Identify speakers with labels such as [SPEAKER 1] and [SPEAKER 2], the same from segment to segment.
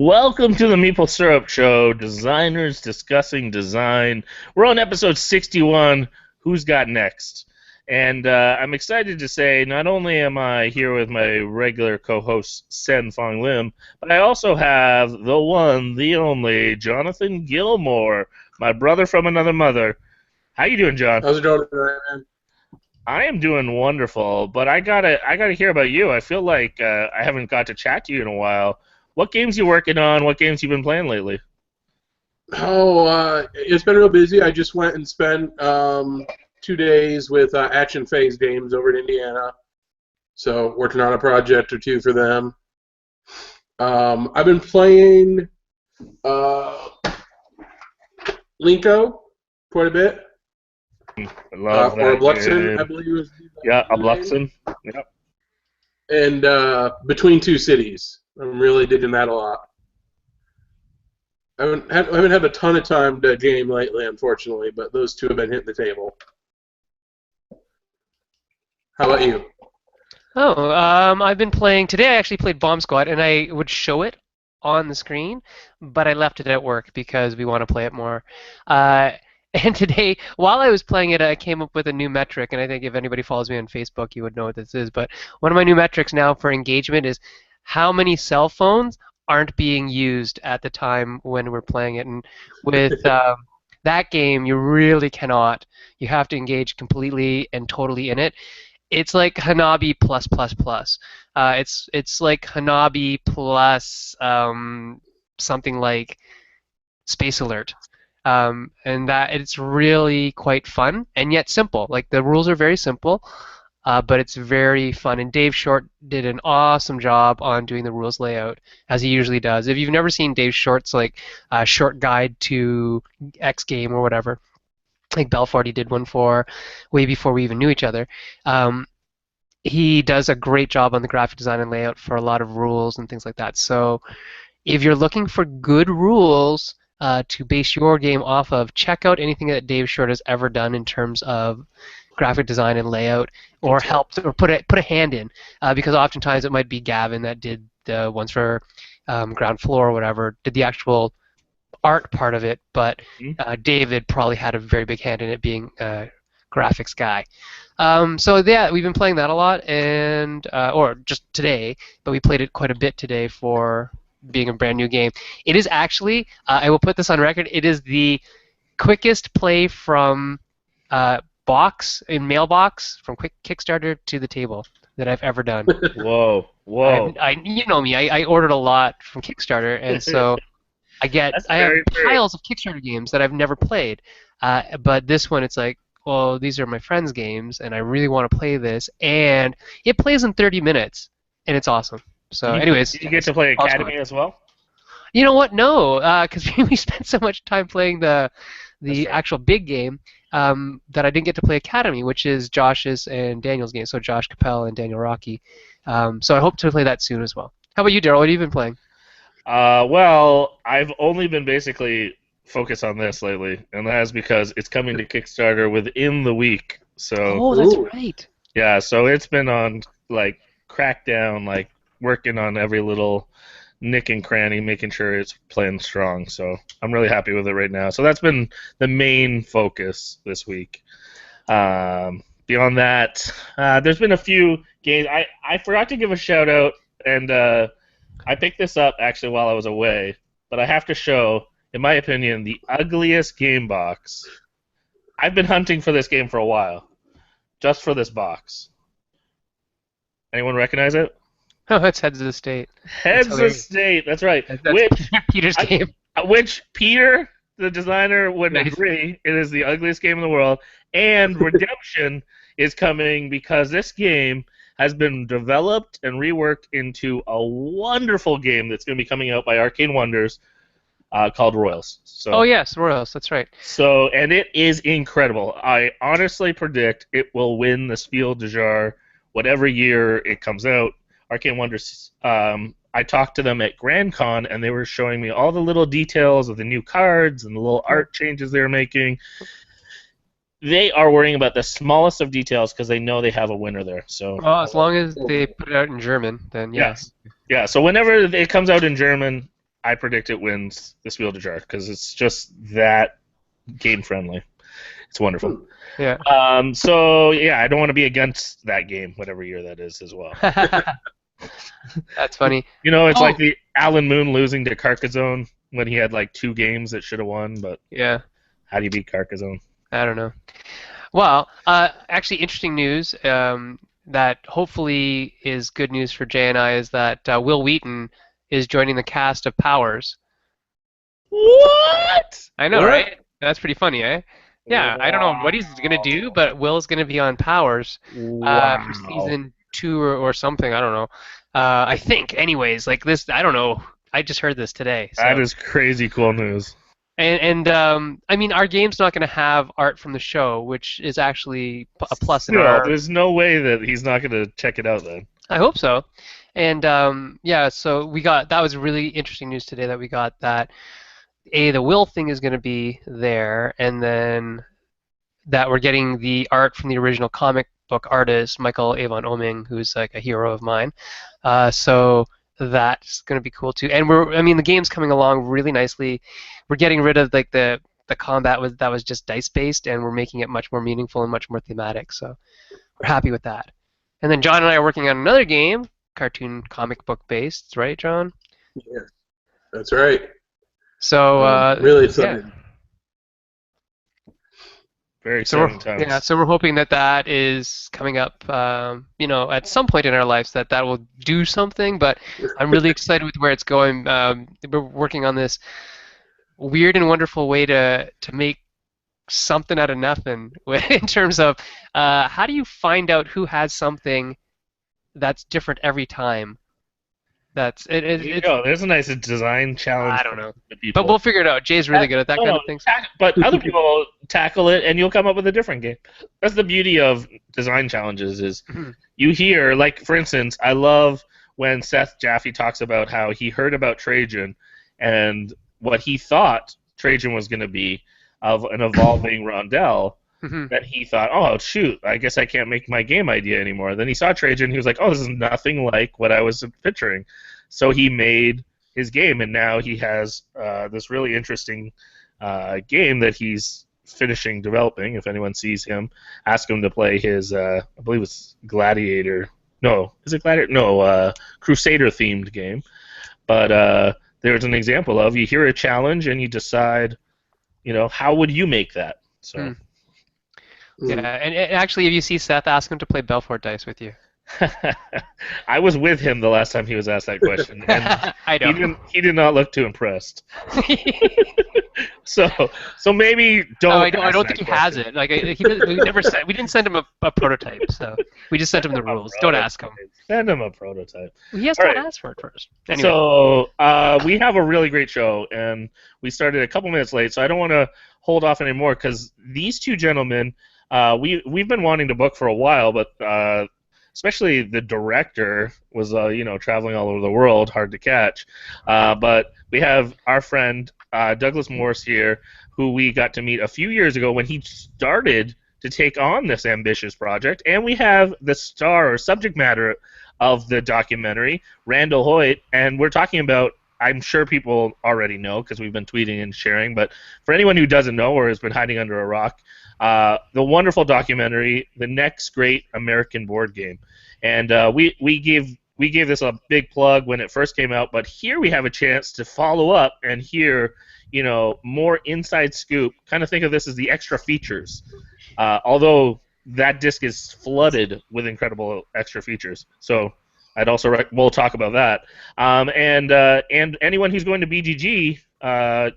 [SPEAKER 1] Welcome to the Meeple Syrup Show, designers discussing design. We're on episode 61, Who's Got Next? And I'm excited to say not only am I here with my regular co-host, Sen Fong Lim, but I also have the one, the only, Jonathan Gilmore, my brother from another mother. How you doing, John?
[SPEAKER 2] How's it going tonight, man?
[SPEAKER 1] I am doing wonderful, but I gotta hear about you. I feel like I haven't got to chat to you in a while. What games you working on? What games you been playing lately?
[SPEAKER 2] It's been real busy. I just went and spent 2 days with Action Phase Games over in Indiana. So working on a project or two for them. I've been playing Linko quite a bit.
[SPEAKER 1] I love
[SPEAKER 2] or
[SPEAKER 1] that
[SPEAKER 2] Abluxen,
[SPEAKER 1] game.
[SPEAKER 2] I believe was
[SPEAKER 1] Yeah,
[SPEAKER 2] the name.
[SPEAKER 1] Abluxen. Yep.
[SPEAKER 2] And Between Two Cities. I'm really digging that a lot. I haven't had a ton of time to game lately, unfortunately, but those two have been hitting the table. How about you?
[SPEAKER 3] I've been playing today. I actually played Bomb Squad, and I would show it on the screen, but I left it at work because we want to play it more. And today, while I was playing it, I came up with a new metric, and I think if anybody follows me on Facebook, you would know what this is. But one of my new metrics now for engagement is how many cell phones aren't being used at the time when we're playing it. And with that game, you really cannot. You have to engage completely and totally in it. It's like Hanabi plus plus plus. It's like Hanabi plus something like Space Alert. And that it's really quite fun and yet simple. Like the rules are very simple, but it's very fun. And Dave Short did an awesome job on doing the rules layout, as he usually does. If you've never seen Dave Short's short guide to X game or whatever, like Belfort, he did one for way before we even knew each other. He does a great job on the graphic design and layout for a lot of rules and things like that. So if you're looking for good rules to base your game off of, check out anything that Dave Short has ever done in terms of graphic design and layout, or helped or put a hand in, because oftentimes it might be Gavin that did the ones for Ground Floor or whatever, did the actual art part of it, but David probably had a very big hand in it, being a graphics guy. So yeah, we've been playing that a lot, and or just today, but we played it quite a bit today for being a brand new game. It is actually, I will put this on record, it is the quickest play from mailbox, from quick Kickstarter to the table that I've ever done.
[SPEAKER 1] Whoa.
[SPEAKER 3] You know me, I ordered a lot from Kickstarter, and so I have piles of Kickstarter games that I've never played. But this one, it's like, well, these are my friends' games, and I really want to play this, and it plays in 30 minutes, and it's awesome. So, anyways,
[SPEAKER 1] you get to play Academy as well?
[SPEAKER 3] You know what? No, because we spent so much time playing the actual big game that I didn't get to play Academy, which is Josh's and Daniel's game. So Josh Capel and Daniel Rocky. So I hope to play that soon as well. How about you, Daryl? What have you been playing?
[SPEAKER 1] Well, I've only been basically focused on this lately, and that's because it's coming to Kickstarter within the week. So.
[SPEAKER 3] Oh, that's right.
[SPEAKER 1] Yeah, so it's been on crackdown, working on every little nick and cranny, making sure it's playing strong. So I'm really happy with it right now. So that's been the main focus this week. Beyond that, there's been a few games. I forgot to give a shout out, and I picked this up actually while I was away, but I have to show, in my opinion, the ugliest game box. I've been hunting for this game for a while, just for this box. Anyone recognize it?
[SPEAKER 3] Oh, that's Heads of the State.
[SPEAKER 1] Heads of State, that's right.
[SPEAKER 3] That's Peter's game.
[SPEAKER 1] Which Peter, the designer, would agree it is the ugliest game in the world. And Redemption is coming because this game has been developed and reworked into a wonderful game that's going to be coming out by Arcane Wonders called Royals. So,
[SPEAKER 3] oh, yes, Royals, that's right.
[SPEAKER 1] So, and it is incredible. I honestly predict it will win the Spiel des Jahres whatever year it comes out. Arcane Wonders, I talked to them at Grand Con, and they were showing me all the little details of the new cards and the little art changes they were making. They are worrying about the smallest of details because they know they have a winner there. So,
[SPEAKER 3] as long as they put it out in German, then yes.
[SPEAKER 1] Yeah, so whenever it comes out in German, I predict it wins this Wheel to Jar because it's just that game friendly. It's wonderful.
[SPEAKER 3] Yeah.
[SPEAKER 1] So yeah, I don't want to be against that game, whatever year that is, as well.
[SPEAKER 3] That's funny.
[SPEAKER 1] You know, it's
[SPEAKER 3] Oh.
[SPEAKER 1] like the Alan Moon losing to Carcassonne when he had like 2 games that should have won, but
[SPEAKER 3] Yeah.
[SPEAKER 1] how do you beat Carcassonne?
[SPEAKER 3] I don't know. Well, actually, interesting news that hopefully is good news for Jay and I is that Will Wheaton is joining the cast of Powers.
[SPEAKER 1] What?
[SPEAKER 3] I know,
[SPEAKER 2] What?
[SPEAKER 3] right? That's pretty funny, eh? Yeah, I don't know what he's gonna do, but Will's gonna be on Powers
[SPEAKER 1] Wow.
[SPEAKER 3] for season 2 or something. I don't know. I think, anyways, like this. I don't know. I just heard this today. So.
[SPEAKER 1] That is crazy cool news.
[SPEAKER 3] And I mean, our game's not going to have art from the show, which is actually a plus in
[SPEAKER 1] No,
[SPEAKER 3] our.
[SPEAKER 1] there's no way that he's not going to check it out then.
[SPEAKER 3] I hope so. And yeah, so we got that was really interesting news today that we got that the Will thing is going to be there, and then that we're getting the art from the original comic book artist Michael Avon Oeming, who's like a hero of mine. So that's going to be cool too. And the game's coming along really nicely. We're getting rid of like the combat that was just dice based, and we're making it much more meaningful and much more thematic. So we're happy with that. And then John and I are working on another game, cartoon comic book based, right, John?
[SPEAKER 2] Yeah, that's right.
[SPEAKER 3] So
[SPEAKER 2] really excited.
[SPEAKER 3] Yeah.
[SPEAKER 1] Very exciting times.
[SPEAKER 3] Yeah, so we're hoping that is coming up, at some point in our lives that will do something. But I'm really excited with where it's going. We're working on this weird and wonderful way to make something out of nothing in terms of how do you find out who has something that's different every time. That's it.
[SPEAKER 1] There you go. There's a nice design challenge.
[SPEAKER 3] I don't know,
[SPEAKER 1] for people.
[SPEAKER 3] but we'll figure it out. Jay's really good at that kind of thing.
[SPEAKER 1] But other people tackle it, and you'll come up with a different game. That's the beauty of design challenges. Is you hear, like, for instance, I love when Seth Jaffe talks about how he heard about Trajan and what he thought Trajan was going to be of an evolving rondelle. That he thought, oh, shoot, I guess I can't make my game idea anymore. Then he saw Trajan, he was like, oh, this is nothing like what I was picturing. So he made his game, and now he has this really interesting game that he's finishing developing. If anyone sees him, ask him to play his, I believe it's Gladiator. No, is it Gladiator? No, Crusader-themed game. But there's an example of you hear a challenge and you decide, how would you make that? So.
[SPEAKER 3] Yeah, and actually, if you see Seth, ask him to play Belfort dice with you.
[SPEAKER 1] I was with him the last time he was asked that question, and
[SPEAKER 3] I know.
[SPEAKER 1] he did not look too impressed. So maybe don't.
[SPEAKER 3] I don't think he has it. Like we didn't send him a prototype, so we just sent him the rules. Don't ask him.
[SPEAKER 1] Send him a prototype.
[SPEAKER 3] He has to ask for it first. Anyway.
[SPEAKER 1] So we have a really great show, and we started a couple minutes late, so I don't want to hold off anymore because these two gentlemen. We've been wanting to book for a while, but especially the director was traveling all over the world, hard to catch. But we have our friend Douglas Morse here, who we got to meet a few years ago when he started to take on this ambitious project, and we have the star or subject matter of the documentary, Randall Hoyt, and we're talking about. I'm sure people already know because we've been tweeting and sharing, but for anyone who doesn't know or has been hiding under a rock, the wonderful documentary, The Next Great American Board Game. And we gave this a big plug when it first came out, but here we have a chance to follow up and hear, more inside scoop. Kind of think of this as the extra features. Although that disc is flooded with incredible extra features. So I'd also we'll talk about that. And anyone who's going to BGG,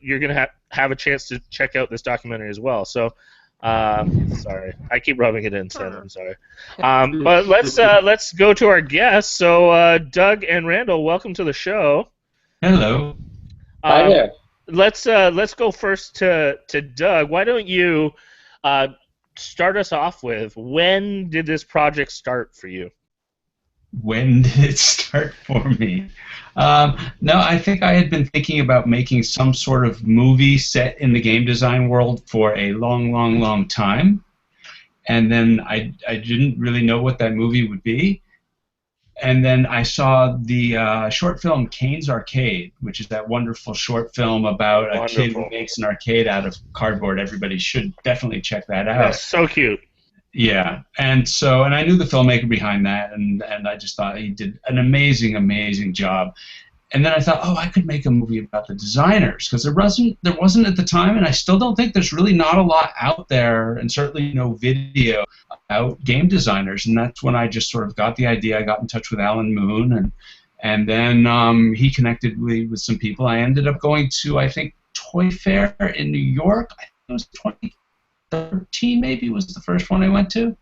[SPEAKER 1] you're going to have a chance to check out this documentary as well. So, sorry, I keep rubbing it in, Sam. I'm sorry. But let's go to our guests. So, Doug and Randall, welcome to the show.
[SPEAKER 4] Hello.
[SPEAKER 5] Hi there.
[SPEAKER 1] Let's go first to Doug. Why don't you start us off with when did this project start for you?
[SPEAKER 4] When did it start for me? No, I think I had been thinking about making some sort of movie set in the game design world for a long, long, long time. And then I didn't really know what that movie would be. and then I saw the short film Kane's Arcade, which is that wonderful short film about a kid who
[SPEAKER 1] Wonderful.
[SPEAKER 4] makes an arcade out of cardboard. Everybody should definitely check that out.
[SPEAKER 1] That's so cute.
[SPEAKER 4] Yeah, and so, and I knew the filmmaker behind that, and I just thought he did an amazing, amazing job. And then I thought, oh, I could make a movie about the designers, because there wasn't at the time, and I still don't think there's really not a lot out there, and certainly no video about game designers. And that's when I just sort of got the idea. I got in touch with Alan Moon, and then he connected me with some people. I ended up going to, I think, Toy Fair in New York. I think it was 2013, maybe, was the first one I went to.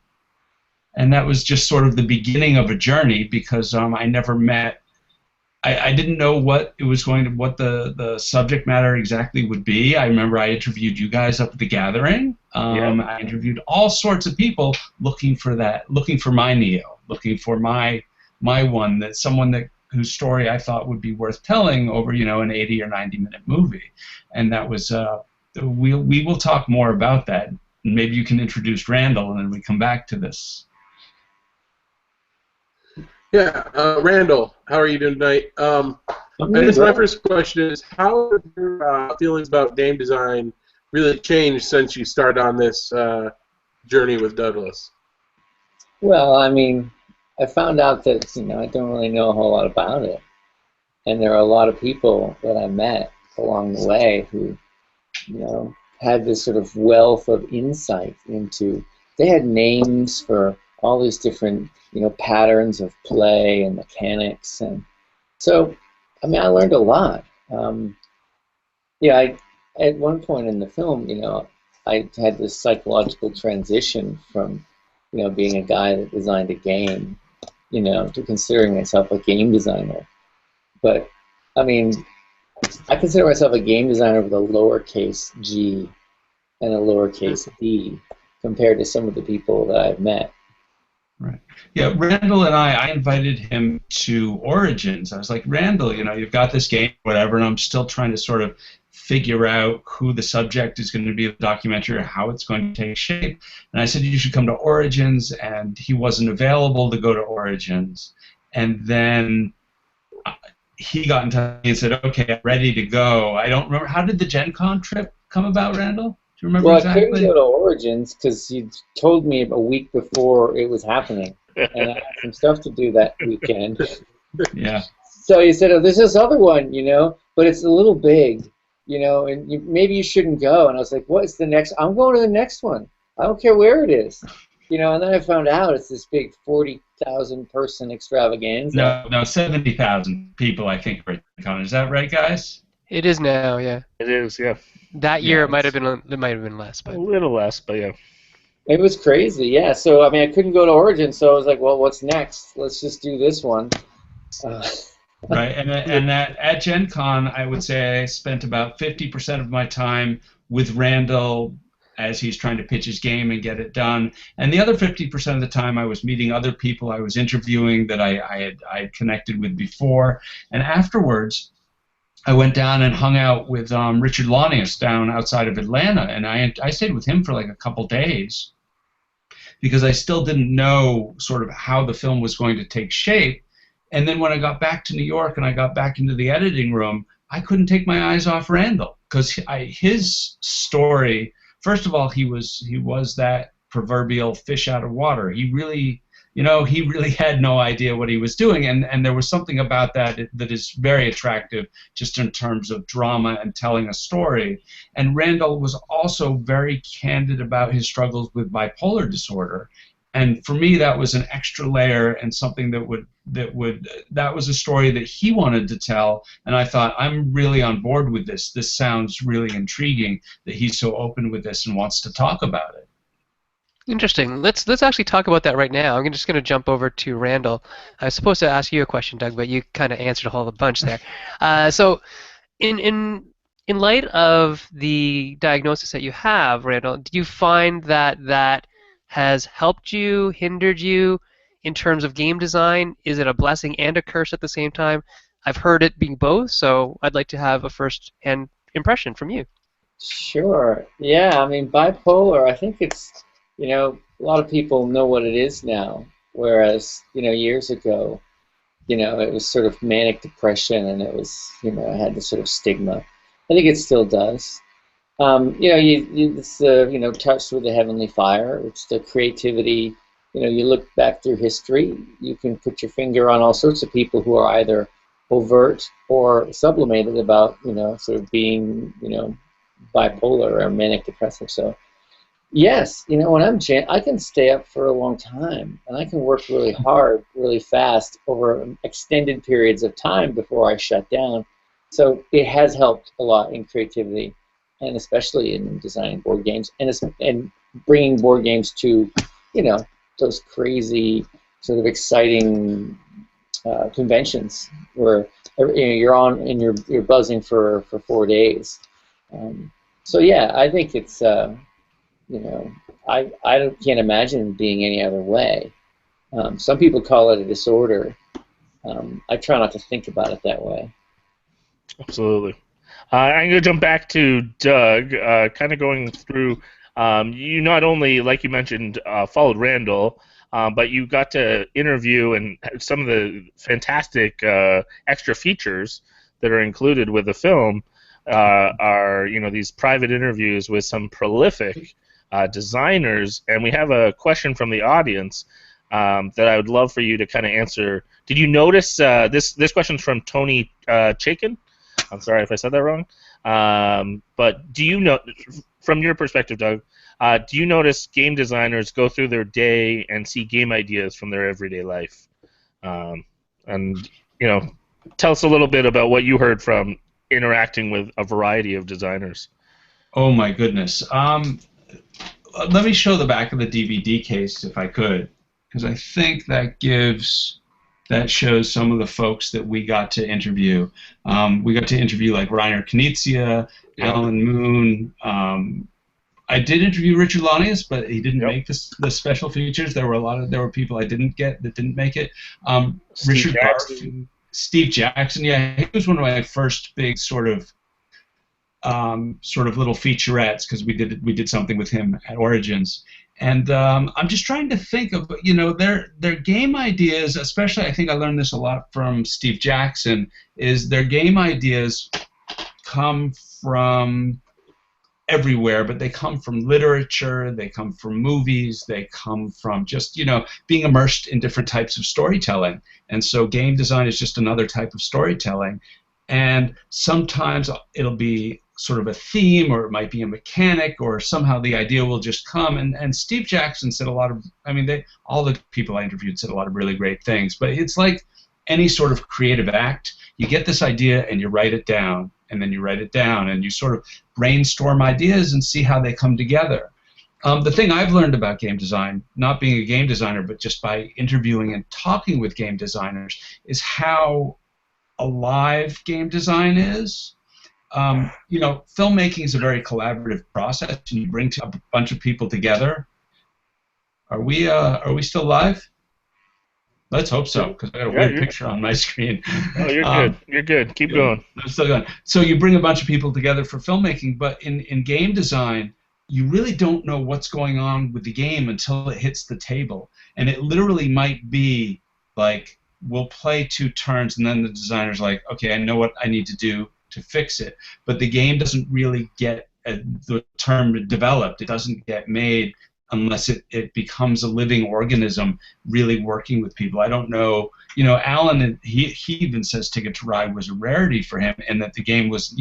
[SPEAKER 4] And that was just sort of the beginning of a journey, because I never met. I didn't know what the subject matter exactly would be. I remember I interviewed you guys up at the Gathering. I interviewed all sorts of people looking for my Neo, looking for my one, that someone that whose story I thought would be worth telling over an 80 or 90-minute movie. And that was we will talk more about that. Maybe you can introduce Randall, and then we come back to this.
[SPEAKER 2] Yeah, Randall, how are you doing tonight? I guess my first question is, how have your feelings about game design really changed since you started on this journey with Douglas?
[SPEAKER 5] Well, I mean, I found out that I don't really know a whole lot about it, and there are a lot of people that I met along the way who, had this sort of wealth of insight into. They had names for all these different patterns of play and mechanics, and so I learned a lot. At one point in the film, I had this psychological transition from being a guy that designed a game, to considering myself a game designer. But I consider myself a game designer with a lowercase g and a lowercase d compared to some of the people that I've met.
[SPEAKER 4] Right. Yeah, Randall and I invited him to Origins. I was like, Randall, you've got this game, whatever, and I'm still trying to sort of figure out who the subject is going to be of the documentary or how it's going to take shape. And I said, you should come to Origins, and he wasn't available to go to Origins. And then he got in touch with me and said, okay, I'm ready to go. I don't remember. How did the Gen Con trip come about, Randall? Do you remember
[SPEAKER 5] Well,
[SPEAKER 4] exactly?
[SPEAKER 5] I couldn't go to Origins because you told me a week before it was happening, and I had some stuff to do that weekend.
[SPEAKER 4] Yeah.
[SPEAKER 5] So he said, oh, there's this other one, but it's a little big, and maybe you shouldn't go. And I was like, what is the next? I'm going to the next one. I don't care where it is. And then I found out it's this big 40,000 person extravaganza.
[SPEAKER 4] No, 70,000 people, I think, are at the con. Is that right, guys?
[SPEAKER 3] It is now, yeah.
[SPEAKER 1] It is, yeah.
[SPEAKER 3] That year
[SPEAKER 4] Yeah,
[SPEAKER 3] it might have been less,
[SPEAKER 1] A
[SPEAKER 3] but
[SPEAKER 1] little less, but yeah.
[SPEAKER 5] It was crazy, yeah. So, I couldn't go to Origin, so I was like, well, what's next? Let's just do this one.
[SPEAKER 4] Right, and at Gen Con, I would say I spent about 50% of my time with Randall as he's trying to pitch his game and get it done. And the other 50% of the time I was meeting other people I was interviewing that I had connected with before. And afterwards, I went down and hung out with Richard Launius down outside of Atlanta, and I stayed with him for like a couple days because I still didn't know sort of how the film was going to take shape. And then when I got back to New York and I got back into the editing room, I couldn't take my eyes off Randall because his story, first of all, he was that proverbial fish out of water. He really had no idea what he was doing, and there was something about that is very attractive just in terms of drama and telling a story. And Randall was also very candid about his struggles with bipolar disorder. And for me, that was an extra layer and something that was a story that he wanted to tell. And I thought, I'm really on board with this. This sounds really intriguing that he's so open with this and wants to talk about it.
[SPEAKER 3] interesting. Let's actually talk about that right now. I'm just going to jump over to Randall. I was supposed to ask you a question, Doug, but you kind of answered a whole bunch there. So, in light of the diagnosis that you have, Randall, do you find that has helped you, hindered you in terms of game design? Is it a blessing and a curse at the same time? I've heard it being both, so I'd like to have a first-hand impression from you.
[SPEAKER 5] Sure. Yeah, bipolar, I think it's, a lot of people know what it is now, whereas, years ago, it was sort of manic depression, and it was, it had this sort of stigma. I think it still does. It's touched with the heavenly fire. It's the creativity. You look back through history, you can put your finger on all sorts of people who are either overt or sublimated about, sort of being, bipolar or manic depressive. So, yes, when I'm I can stay up for a long time, and I can work really hard, really fast over extended periods of time before I shut down. So it has helped a lot in creativity, and especially in designing board games, and bringing board games to, those crazy, sort of exciting conventions where you're on and you're buzzing for 4 days. So yeah, I think it's I can't imagine being any other way. Some people call it a disorder. I try not to think about it that way.
[SPEAKER 1] Absolutely. I'm going to jump back to Doug, kind of going through. You not only, like you mentioned, followed Randall, but you got to interview, and some of the fantastic extra features that are included with the film are these private interviews with some prolific designers. And we have a question from the audience that I would love for you to kind of answer. Did you notice this question's from Tony Chaikin? I'm sorry if I said that wrong. But do you know, from your perspective, Doug, do you notice game designers go through their day and see game ideas from their everyday life? And tell us a little bit about what you heard from interacting with a variety of designers.
[SPEAKER 4] Oh my goodness. Let me show the back of the DVD case if I could, because I think that shows some of the folks that we got to interview. We got to interview like Reiner Knizia, Alan Moon. I did interview Richard Launius, but he didn't make the special features. There were people I didn't get that didn't make it. Richard Garfield, Steve Jackson. Yeah, he was one of my first big sort of little featurettes, because we did something with him at Origins. And I'm just trying to think of, their game ideas, especially I think I learned this a lot from Steve Jackson, is their game ideas come from everywhere, but they come from literature, they come from movies, they come from just, being immersed in different types of storytelling. And so game design is just another type of storytelling. And sometimes it'll be sort of a theme, or it might be a mechanic, or somehow the idea will just come. And Steve Jackson said a lot of, all the people I interviewed said a lot of really great things, but it's like any sort of creative act. You get this idea and you write it down, and then you write it down, and you sort of brainstorm ideas and see how they come together. The thing I've learned about game design, not being a game designer, but just by interviewing and talking with game designers, is how alive game design is. Filmmaking is a very collaborative process, and you bring a bunch of people together. Are we still live? Let's hope so, because I got a weird picture on my screen.
[SPEAKER 1] Oh, you're good. You're good. Keep going.
[SPEAKER 4] I'm still going. So you bring a bunch of people together for filmmaking, but in game design, you really don't know what's going on with the game until it hits the table. And it literally might be like, we'll play 2 turns, and then the designer's like, okay, I know what I need to do to fix it. But the game doesn't really get the term developed. It doesn't get made unless it becomes a living organism really working with people. I don't know. Alan, he even says Ticket to Ride was a rarity for him, and that the game was,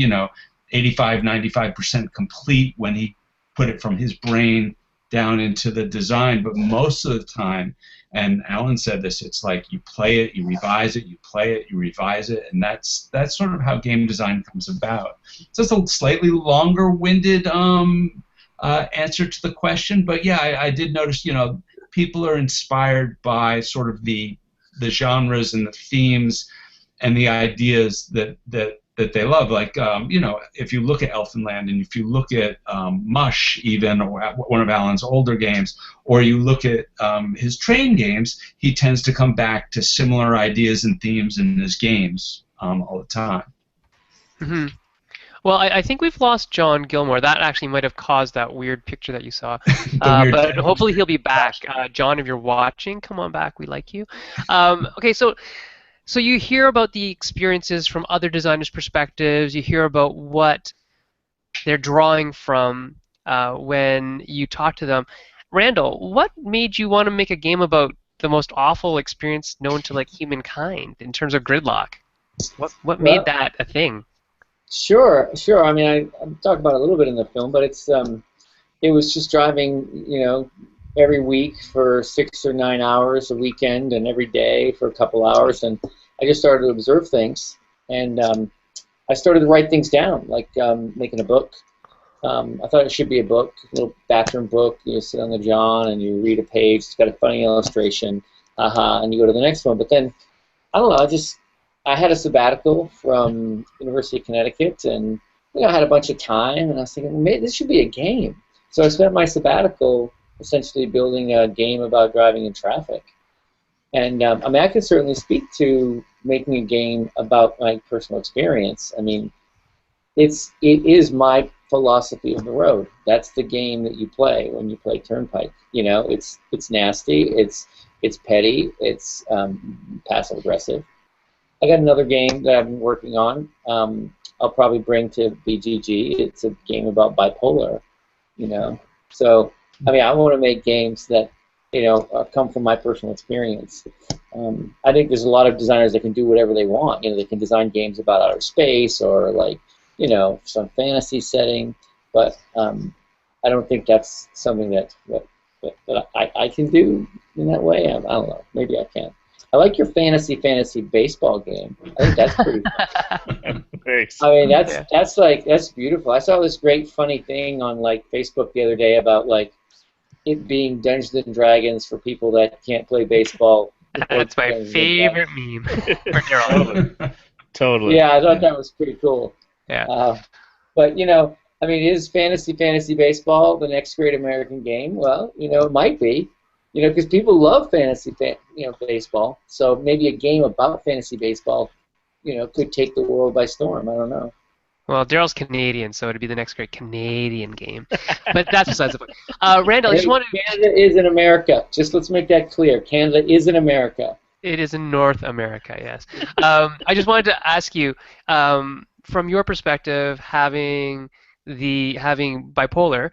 [SPEAKER 4] 85, 95% complete when he put it from his brain down into the design. But most of the time, and Alan said this, it's like you play it, you revise it, you play it, you revise it, and that's sort of how game design comes about. It's just a slightly longer-winded answer to the question, but yeah, I did notice, people are inspired by sort of the genres and the themes and the ideas that they love. Like, if you look at Elfenland, and if you look at Mush, even, or one of Alan's older games, or you look at his train games, he tends to come back to similar ideas and themes in his games all the time.
[SPEAKER 3] Mm-hmm. Well, I think we've lost John Gilmore. That actually might have caused that weird picture that you saw. But hopefully he'll be back. John, if you're watching, come on back. We like you. Okay, so So you hear about the experiences from other designers' perspectives. You hear about what they're drawing from when you talk to them. Randall, what made you want to make a game about the most awful experience known to like humankind in terms of gridlock? What made
[SPEAKER 5] Well,
[SPEAKER 3] that a thing?
[SPEAKER 5] sure, sure. I mean, I talk about it a little bit in the film, but it was just driving, every week for 6 or 9 hours a weekend, and every day for a couple hours, and I just started to observe things, and I started to write things down, like making a book. I thought it should be a book, a little bathroom book. You sit on the john and you read a page. It's got a funny illustration, and you go to the next one. But then, I don't know. I had a sabbatical from University of Connecticut, and I had a bunch of time, and I was thinking, maybe this should be a game. So I spent my sabbatical essentially building a game about driving in traffic. And I mean, I can certainly speak to making a game about my personal experience. I mean, it is my philosophy of the road. That's the game that you play when you play Turnpike. It's nasty, it's petty, it's passive aggressive. I got another game that I've been working on. I'll probably bring to BGG. It's a game about bipolar. So I mean, I want to make games that come from my personal experience. I think there's a lot of designers that can do whatever they want. They can design games about outer space or some fantasy setting, but I don't think that's something that I can do in that way. I don't know. Maybe I can. I like your fantasy baseball game. I think that's pretty fun.
[SPEAKER 1] Thanks.
[SPEAKER 5] I mean, that's beautiful. I saw this great funny thing on Facebook the other day about it being Dungeons and Dragons for people that can't play baseball.
[SPEAKER 3] That's my favorite meme. For Daryl.
[SPEAKER 1] Totally.
[SPEAKER 5] Yeah, I thought that was pretty cool.
[SPEAKER 3] Yeah.
[SPEAKER 5] But I mean, is fantasy baseball the next great American game? Well, it might be. Because people love fantasy baseball. So maybe a game about fantasy baseball, could take the world by storm. I don't know.
[SPEAKER 3] Well, Daryl's Canadian, so it'd be the next great Canadian game. But that's besides the point. Randall, I just wanted.
[SPEAKER 5] Canada is in America. Just let's make that clear. Canada is in America.
[SPEAKER 3] It is in North America, yes. I just wanted to ask you, from your perspective, being bipolar,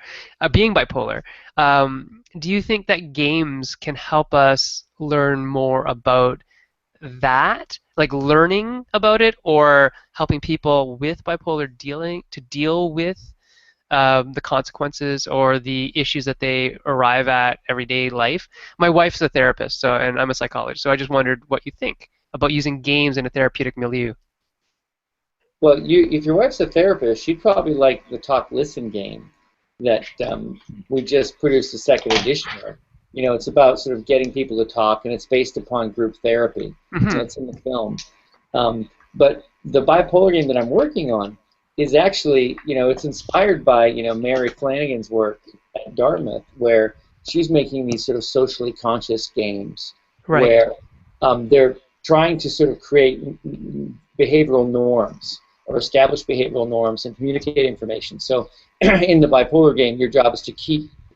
[SPEAKER 3] do you think that games can help us learn more about that, like learning about it, or helping people with bipolar deal with the consequences or the issues that they arrive at everyday life? My wife's a therapist, and I'm a psychologist, so I just wondered what you think about using games in a therapeutic milieu.
[SPEAKER 5] Well, if your wife's a therapist, she'd probably like the Talk Listen game that we just produced a second edition of. It's about sort of getting people to talk, and it's based upon group therapy.
[SPEAKER 3] Mm-hmm.
[SPEAKER 5] So it's in the film. But the bipolar game that I'm working on is actually, it's inspired by, Mary Flanagan's work at Dartmouth, where she's making these sort of socially conscious games,
[SPEAKER 3] right,
[SPEAKER 5] where they're trying to sort of create behavioral norms or establish behavioral norms and communicate information. So in the bipolar game, your job is to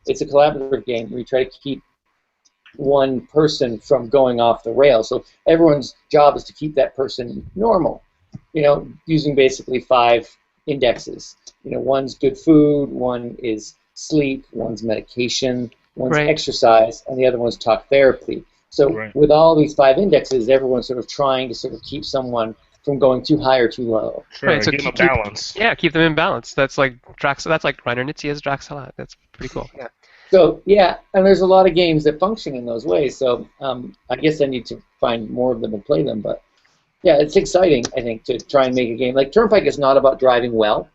[SPEAKER 5] it's a collaborative game where you try to keep one person from going off the rails. So everyone's job is to keep that person normal, using basically 5 indexes. One's good food, one is sleep, one's medication, one's
[SPEAKER 3] right,
[SPEAKER 5] exercise, and the other one's talk therapy. So
[SPEAKER 1] right,
[SPEAKER 5] with all these 5 indexes, everyone's sort of trying to sort of keep someone from going too high or too low.
[SPEAKER 1] Sure,
[SPEAKER 3] right, so
[SPEAKER 1] give them a balance.
[SPEAKER 3] Keep them in balance. That's like That's like Reiner Knizia's Draxala. That's pretty cool. Yeah.
[SPEAKER 5] So yeah, and there's a lot of games that function in those ways. So I guess I need to find more of them and play them. But yeah, it's exciting, I think, to try and make a game. Like Turnpike is not about driving well.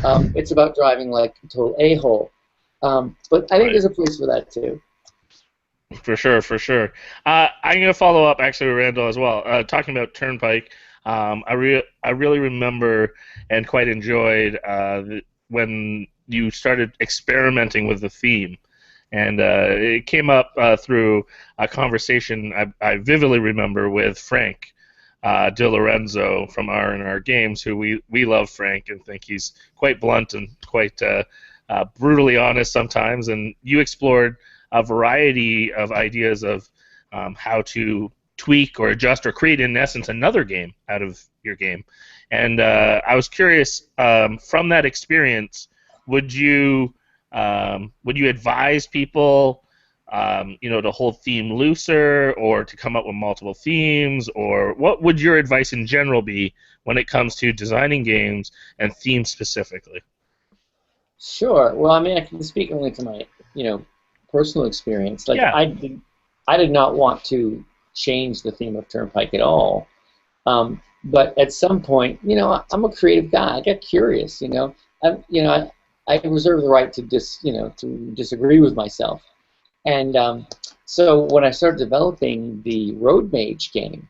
[SPEAKER 5] It's about driving like a total a-hole. But I think there's a place for that too.
[SPEAKER 1] For sure, for sure. I'm going to follow up actually with Randall as well. Talking about Turnpike, I really remember and quite enjoyed when you started experimenting with the theme. And it came up through a conversation I vividly remember with Frank De Lorenzo from R&R Games, who we love Frank and think he's quite blunt and quite brutally honest sometimes. And you explored a variety of ideas of how to tweak or adjust or create, in essence, another game out of your game. And I was curious, from that experience, would you advise people, to hold theme looser, or to come up with multiple themes, or what would your advice in general be when it comes to designing games and themes specifically?
[SPEAKER 5] Sure. Well, I mean, I can speak only to my, personal experience. Like,
[SPEAKER 1] Yeah.
[SPEAKER 5] I did not want to change the theme of Turnpike at all. But at some point, I'm a creative guy. I get curious. I reserve the right to to disagree with myself. And so when I started developing the Road Mage game,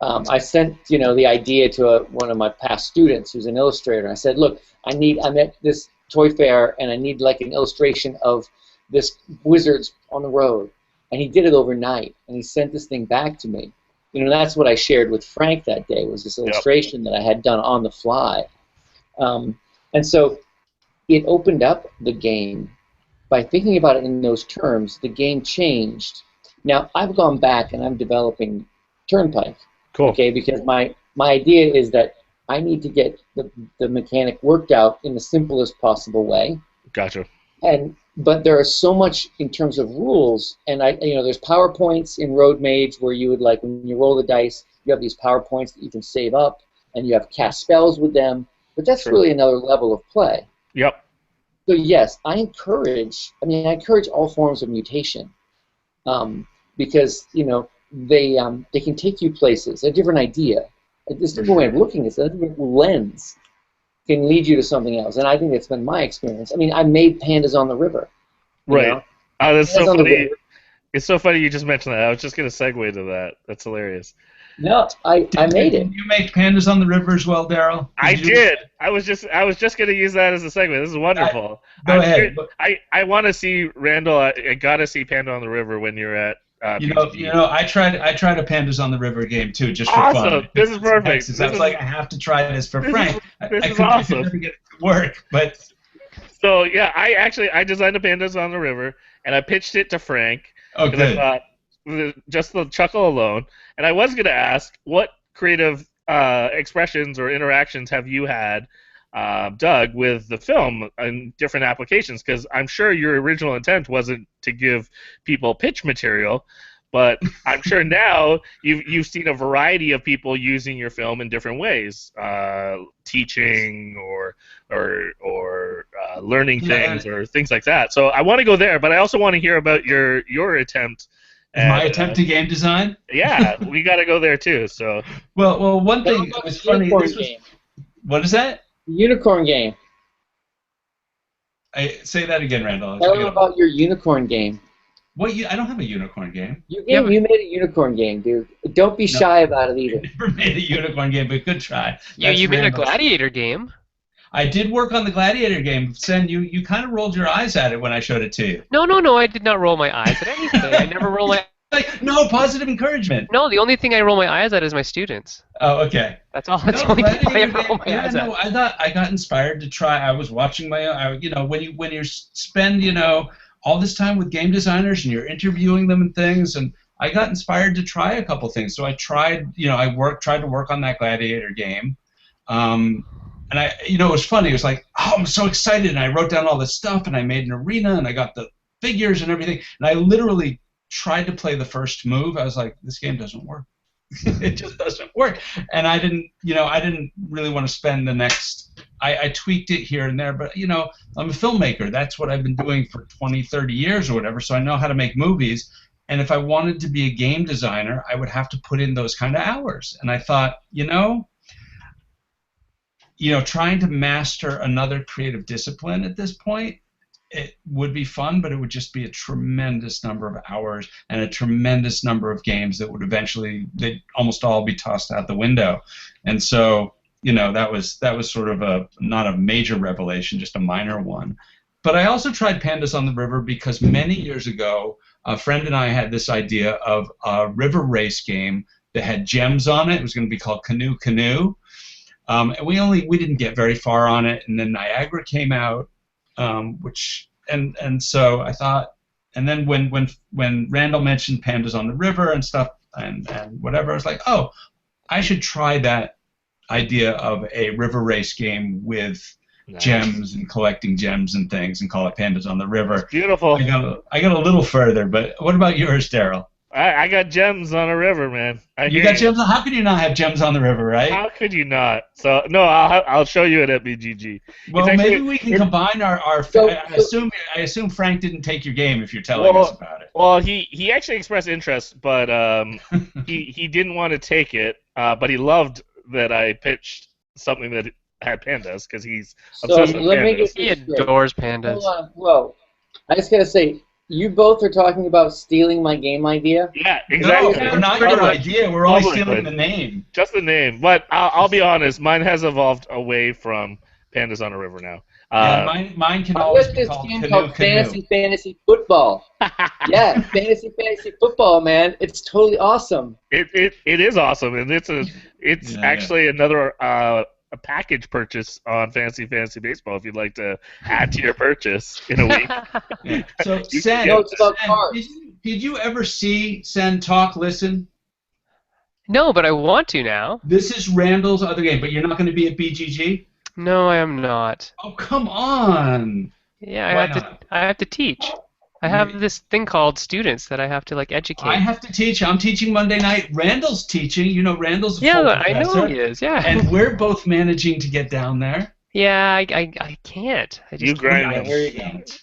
[SPEAKER 5] I sent the idea to one of my past students who's an illustrator. I said, look, I'm at this toy fair and I need like an illustration of this wizards on the road. And he did it overnight, and he sent this thing back to me. That's what I shared with Frank that day, was this illustration that I had done on the fly. And so it opened up the game. By thinking about it in those terms, the game changed. Now, I've gone back and I'm developing Turnpike.
[SPEAKER 1] Cool.
[SPEAKER 5] Okay, because my idea is that I need to get the mechanic worked out in the simplest possible way.
[SPEAKER 1] Gotcha.
[SPEAKER 5] But there is so much in terms of rules, and there's PowerPoints in Road Mage where you would, like, when you roll the dice, you have these PowerPoints that you can save up, and you have cast spells with them. But that's really another level of play.
[SPEAKER 1] Yep.
[SPEAKER 5] So yes, I encourage all forms of mutation, because they can take you places. A different idea, a different way of looking at it, a different lens can lead you to something else. And I think that's been my experience. I mean, I made Pandas on the River.
[SPEAKER 1] Right. Oh, that's so
[SPEAKER 5] Pandas on the
[SPEAKER 1] funny.
[SPEAKER 5] River.
[SPEAKER 1] It's so funny you just mentioned that. I was just going to segue to that. That's hilarious.
[SPEAKER 5] No, I made it.
[SPEAKER 4] Did you make Pandas on the River as well, Daryl?
[SPEAKER 1] I did. I was just going to use that as a segue. This is wonderful.
[SPEAKER 4] Go ahead.
[SPEAKER 1] I want to see Randall. I got to see Panda on the River when you're at.
[SPEAKER 4] I tried a Pandas on the River game too, just for fun.
[SPEAKER 1] Awesome. This is perfect.
[SPEAKER 4] I was like, I have to try this for Frank.
[SPEAKER 1] This is awesome.
[SPEAKER 4] I couldn't get it to work, but
[SPEAKER 1] so yeah, I designed a Pandas on the River and I pitched it to Frank.
[SPEAKER 4] Oh, good.
[SPEAKER 1] I thought, just the chuckle alone, and I was going to ask, what creative expressions or interactions have you had, Doug, with the film and different applications? Because I'm sure your original intent wasn't to give people pitch material, but I'm sure now you've seen a variety of people using your film in different ways, teaching or learning things or things like that. So I want to go there, but I also want to hear about your attempt.
[SPEAKER 4] My attempt to game design?
[SPEAKER 1] Yeah, we got to go there too. So
[SPEAKER 4] well, one thing that was funny. What is that?
[SPEAKER 5] Unicorn game.
[SPEAKER 4] Say that again, Randall.
[SPEAKER 5] Tell me about your unicorn game.
[SPEAKER 4] What? I don't have a unicorn game.
[SPEAKER 5] You made a unicorn game, dude. Don't be shy about it either.
[SPEAKER 4] I never made a unicorn game, but good try.
[SPEAKER 3] You made a gladiator game.
[SPEAKER 4] I did work on the gladiator game. Sen, you kind of rolled your eyes at it when I showed it to you.
[SPEAKER 3] No, I did not roll my eyes at anything. I never roll my...
[SPEAKER 4] No, positive encouragement.
[SPEAKER 3] No, the only thing I roll my eyes at is my students.
[SPEAKER 4] Oh, okay.
[SPEAKER 3] That's all. That's the only thing I roll my eyes at.
[SPEAKER 4] I thought I got inspired to try. I was watching when you spend all this time with game designers and you're interviewing them and things, and I got inspired to try a couple things. So I tried. Tried to work on that gladiator game. And it was funny. It was like, oh, I'm so excited, and I wrote down all this stuff, and I made an arena, and I got the figures and everything, and I literally tried to play the first move. I was like, this game doesn't work. It just doesn't work. And I didn't really want to spend the next. I tweaked it here and there, but I'm a filmmaker. That's what I've been doing for 20, 30 years or whatever. So I know how to make movies. And if I wanted to be a game designer, I would have to put in those kind of hours. And I thought, trying to master another creative discipline at this point, it would be fun, but it would just be a tremendous number of hours and a tremendous number of games that would eventually, they'd almost all be tossed out the window. And so, that was sort of not a major revelation, just a minor one. But I also tried Pandas on the River because many years ago, a friend and I had this idea of a river race game that had gems on it. It was going to be called Canoe Canoe. And we didn't get very far on it, and then Niagara came out, so I thought, and then when Randall mentioned Pandas on the River and stuff, and whatever. I was like, oh, I should try that idea of a river race game with gems and collecting gems and things, and call it Pandas on the River.
[SPEAKER 1] It's beautiful.
[SPEAKER 4] I got a little further, but what about yours, Daryl?
[SPEAKER 1] I got gems on a river, man.
[SPEAKER 4] You got gems? How could you not have gems on the river, right?
[SPEAKER 1] How could you not? So no, I'll show you it at BGG.
[SPEAKER 4] Well, maybe we can combine our. I assume Frank didn't take your game if you're telling us about it.
[SPEAKER 1] Well, he actually expressed interest, but he didn't want to take it. But he loved that I pitched something that had pandas because he's obsessed with pandas.
[SPEAKER 3] He adores pandas.
[SPEAKER 5] Hold on. Well, I just gotta say, you both are talking about stealing my game idea.
[SPEAKER 1] Yeah, exactly.
[SPEAKER 4] No, we're not your idea. We're only stealing the name.
[SPEAKER 1] Just the name. But I'll be honest, mine has evolved away from Pandas on a River now.
[SPEAKER 4] Mine can always be
[SPEAKER 5] this
[SPEAKER 4] called
[SPEAKER 5] game
[SPEAKER 4] Canoe
[SPEAKER 5] called
[SPEAKER 4] Canoe.
[SPEAKER 5] Fantasy Football. Yeah, Fantasy Football, man. It's totally awesome.
[SPEAKER 1] It is awesome, and it's actually another a package purchase on Fantasy Baseball if you'd like to add to your purchase in a week.
[SPEAKER 4] So, Sen, did you ever see Sen Talk Listen?
[SPEAKER 3] No, but I want to now.
[SPEAKER 4] This is Randall's other game, but you're not going to be at BGG?
[SPEAKER 3] No, I am not.
[SPEAKER 4] Oh, come on.
[SPEAKER 3] Yeah, I have to teach. I have this thing called students that I have to educate.
[SPEAKER 4] I have to teach. I'm teaching Monday night. Randall's teaching. You know, Randall's a full
[SPEAKER 3] I
[SPEAKER 4] professor.
[SPEAKER 3] know he is. Yeah.
[SPEAKER 4] And we're both managing to get down there.
[SPEAKER 3] Yeah, I can't. I just
[SPEAKER 1] You grind
[SPEAKER 3] can't.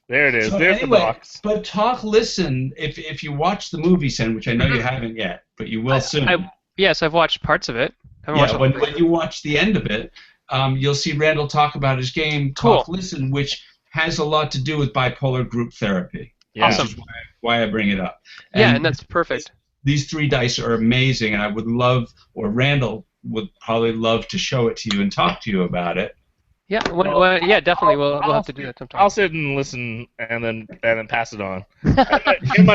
[SPEAKER 1] There it is.
[SPEAKER 4] So
[SPEAKER 1] There's
[SPEAKER 4] anyway,
[SPEAKER 1] the box.
[SPEAKER 4] But Talk Listen, if you watch the movie, Sen, which I know you haven't yet, but you will soon.
[SPEAKER 3] Yes, I've watched parts of it.
[SPEAKER 4] When you watch the end of it, you'll see Randall talk about his game, Talk Listen, which has a lot to do with bipolar group therapy.
[SPEAKER 1] Yeah.
[SPEAKER 3] Awesome.
[SPEAKER 4] Which is why I bring it up.
[SPEAKER 3] And that's perfect.
[SPEAKER 4] These 3 dice are amazing, and I would love, or Randall would probably love to show it to you and talk to you about it.
[SPEAKER 3] Yeah, definitely. We'll have to do that sometime.
[SPEAKER 1] I'll sit and listen and then pass it on. and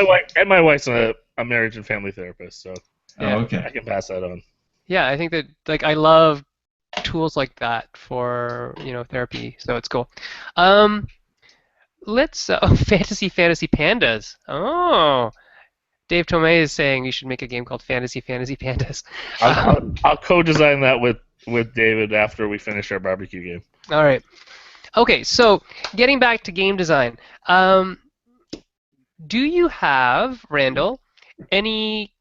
[SPEAKER 1] my wife's a marriage and family therapist, so
[SPEAKER 4] okay.
[SPEAKER 1] I can pass that on.
[SPEAKER 3] Yeah, I think that I love tools like that for therapy, so it's cool. Let's Fantasy Pandas. Oh, Dave Tomei is saying you should make a game called Fantasy Pandas.
[SPEAKER 1] I'll co-design that with David after we finish our barbecue game.
[SPEAKER 3] All right. Okay, so getting back to game design, do you have, Randall, any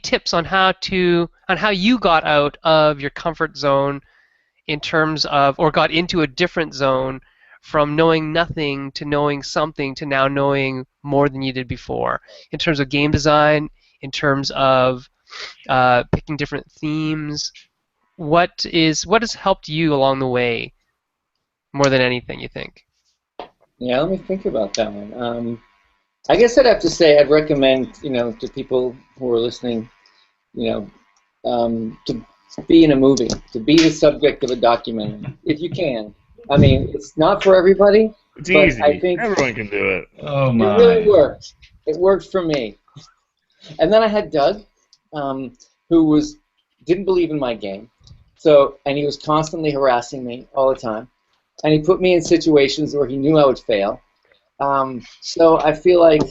[SPEAKER 3] tips on how you got out of your comfort zone in terms of, or got into a different zone from knowing nothing to knowing something to now knowing more than you did before, in terms of game design, in terms of picking different themes? What has helped you along the way more than anything, you think?
[SPEAKER 5] Yeah, let me think about that one. I guess I'd have to say I'd recommend, to people who are listening, to be in a movie, to be the subject of a documentary, if you can. I mean, it's not for everybody.
[SPEAKER 1] It's easy.
[SPEAKER 5] I think
[SPEAKER 1] everyone can do it.
[SPEAKER 4] Oh my!
[SPEAKER 5] It really worked. It worked for me. And then I had Doug, who didn't believe in my game, and he was constantly harassing me all the time, and he put me in situations where he knew I would fail. So I feel like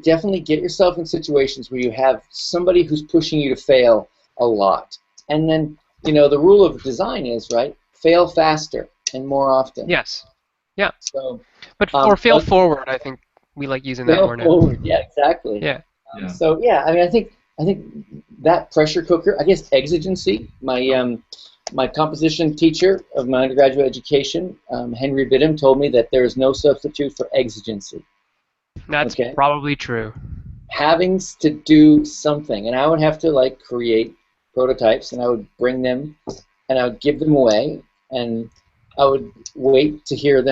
[SPEAKER 5] definitely get yourself in situations where you have somebody who's pushing you to fail a lot, and then the rule of design is fail faster and more often.
[SPEAKER 3] Yes. Yeah.
[SPEAKER 5] So,
[SPEAKER 3] or fail forward. I think we like using that more now.
[SPEAKER 5] Forward. Yeah, exactly.
[SPEAKER 3] Yeah.
[SPEAKER 5] So I mean, I think that pressure cooker. I guess exigency. My composition teacher of my undergraduate education, Henry Bidham, told me that there is no substitute for exigency.
[SPEAKER 3] That's probably true.
[SPEAKER 5] Having to do something, and I would have to create prototypes, and I would bring them, and I would give them away, and I would wait to hear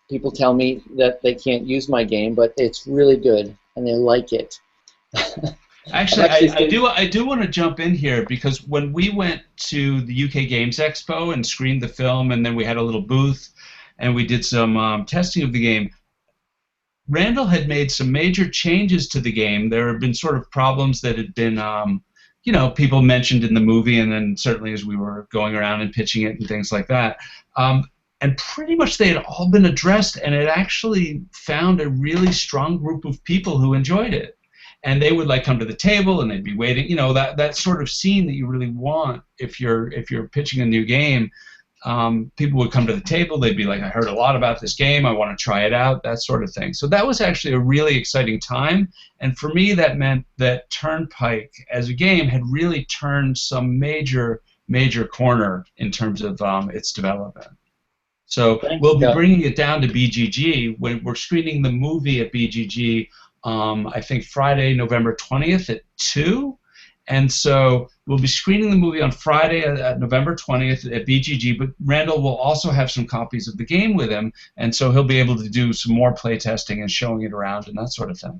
[SPEAKER 5] people tell me that they can't use my game, but it's really good, and they like it.
[SPEAKER 4] Actually, I do want to jump in here, because when we went to the UK Games Expo and screened the film, and then we had a little booth, and we did some testing of the game, Randall had made some major changes to the game. There had been sort of problems that had been, people mentioned in the movie, and then certainly as we were going around and pitching it and things like that. And pretty much they had all been addressed, and it actually found a really strong group of people who enjoyed it. and they would like come to the table and they'd be waiting. You know, that sort of scene that you really want if you're pitching a new game. People would come to the table. They'd be like, I heard a lot about this game. I want to try it out, that sort of thing. So that was actually a really exciting time. And for me, that meant that Turnpike as a game had really turned some major corner in terms of its development. So we'll be bringing it down to BGG. When we're screening the movie at BGG, I think Friday, November 20th at 2. And so we'll be screening the movie on Friday at November 20th at BGG, but Randall will also have some copies of the game with him, and so he'll be able to do some more play testing and showing it around and that sort of thing.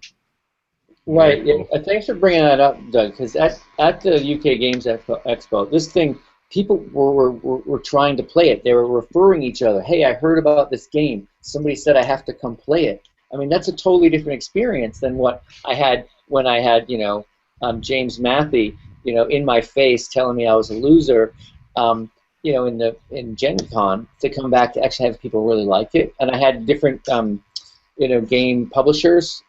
[SPEAKER 5] Right. Yeah, thanks for bringing that up, Doug, because at the UK Games Expo, this thing, people were trying to play it. They were referring each other. Hey, I heard about this game. Somebody said I have to come play it. I mean, that's a totally different experience than what I had when I had, James Matthey, in my face telling me I was a loser, in Gen Con, to come back to actually have people really like it. And I had different, game publishers,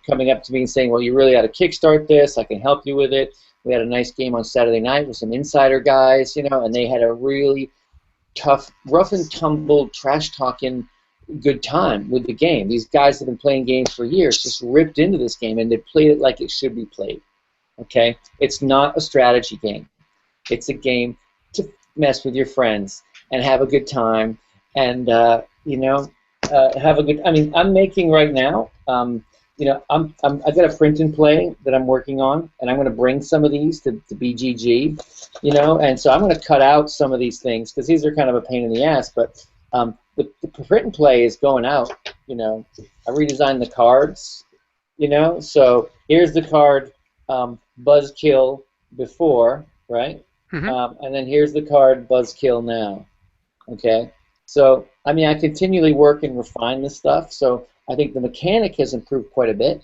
[SPEAKER 5] coming up to me and saying, well, you really ought to kickstart this. I can help you with it. We had a nice game on Saturday night with some insider guys, and they had a really tough, rough and tumble, trash-talking good time with the game. These guys have been playing games for years, just ripped into this game, and they played it like it should be played. Okay, it's not a strategy game. It's a game to mess with your friends and have a good time, and have a good. I mean, I'm making right now. I've got a print and play that I'm working on, and I'm going to bring some of these to BGG, and so I'm going to cut out some of these things because these are kind of a pain in the ass. But the print and play is going out. I redesigned the cards. So here's the card. Buzzkill before, right? Mm-hmm. And then here's the card Buzzkill now. Okay, so I mean, I continually work and refine this stuff. So I think the mechanic has improved quite a bit,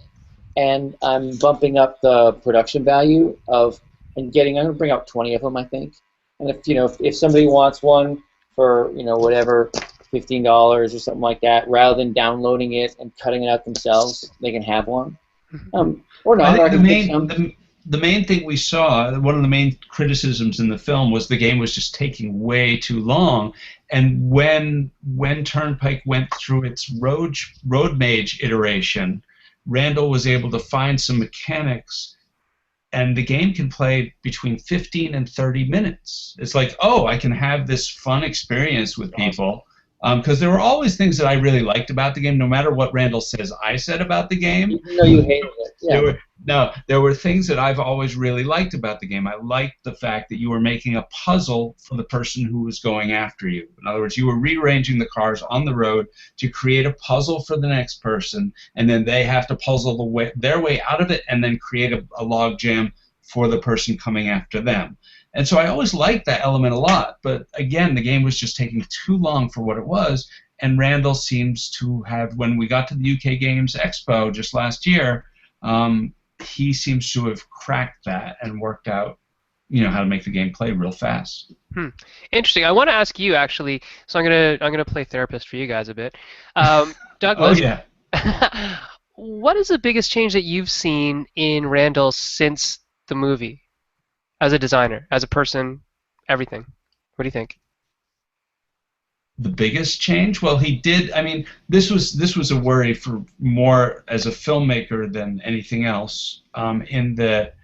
[SPEAKER 5] and I'm bumping up the production value of I'm going to bring out 20 of them, I think. And if somebody wants one for whatever, $15 or something like that, rather than downloading it and cutting it out themselves, they can have one. Or not.
[SPEAKER 4] I think the main thing we saw, one of the main criticisms in the film was the game was just taking way too long. And when Turnpike went through its road mage iteration, Randall was able to find some mechanics, and the game can play between 15 and 30 minutes. It's like, oh, I can have this fun experience with people. Because there were always things that I really liked about the game, no matter what Randall says I said about the game.
[SPEAKER 5] No, you hated it. Yeah.
[SPEAKER 4] There were things that I've always really liked about the game. I liked the fact that you were making a puzzle for the person who was going after you. In other words, you were rearranging the cars on the road to create a puzzle for the next person, and then they have to puzzle their way out of it and then create a log jam for the person coming after them. And so I always liked that element a lot, but again, the game was just taking too long for what it was, and Randall seems to have, when we got to the UK Games Expo just last year, he seems to have cracked that and worked out, how to make the game play real fast.
[SPEAKER 3] Interesting. I want to ask you, actually, so I'm gonna play therapist for you guys a bit. Douglas,
[SPEAKER 4] oh, yeah.
[SPEAKER 3] What is the biggest change that you've seen in Randall since the movie? As a designer, as a person, everything. What do you think?
[SPEAKER 4] The biggest change? Well, he did. I mean, this was a worry for more as a filmmaker than anything else. In that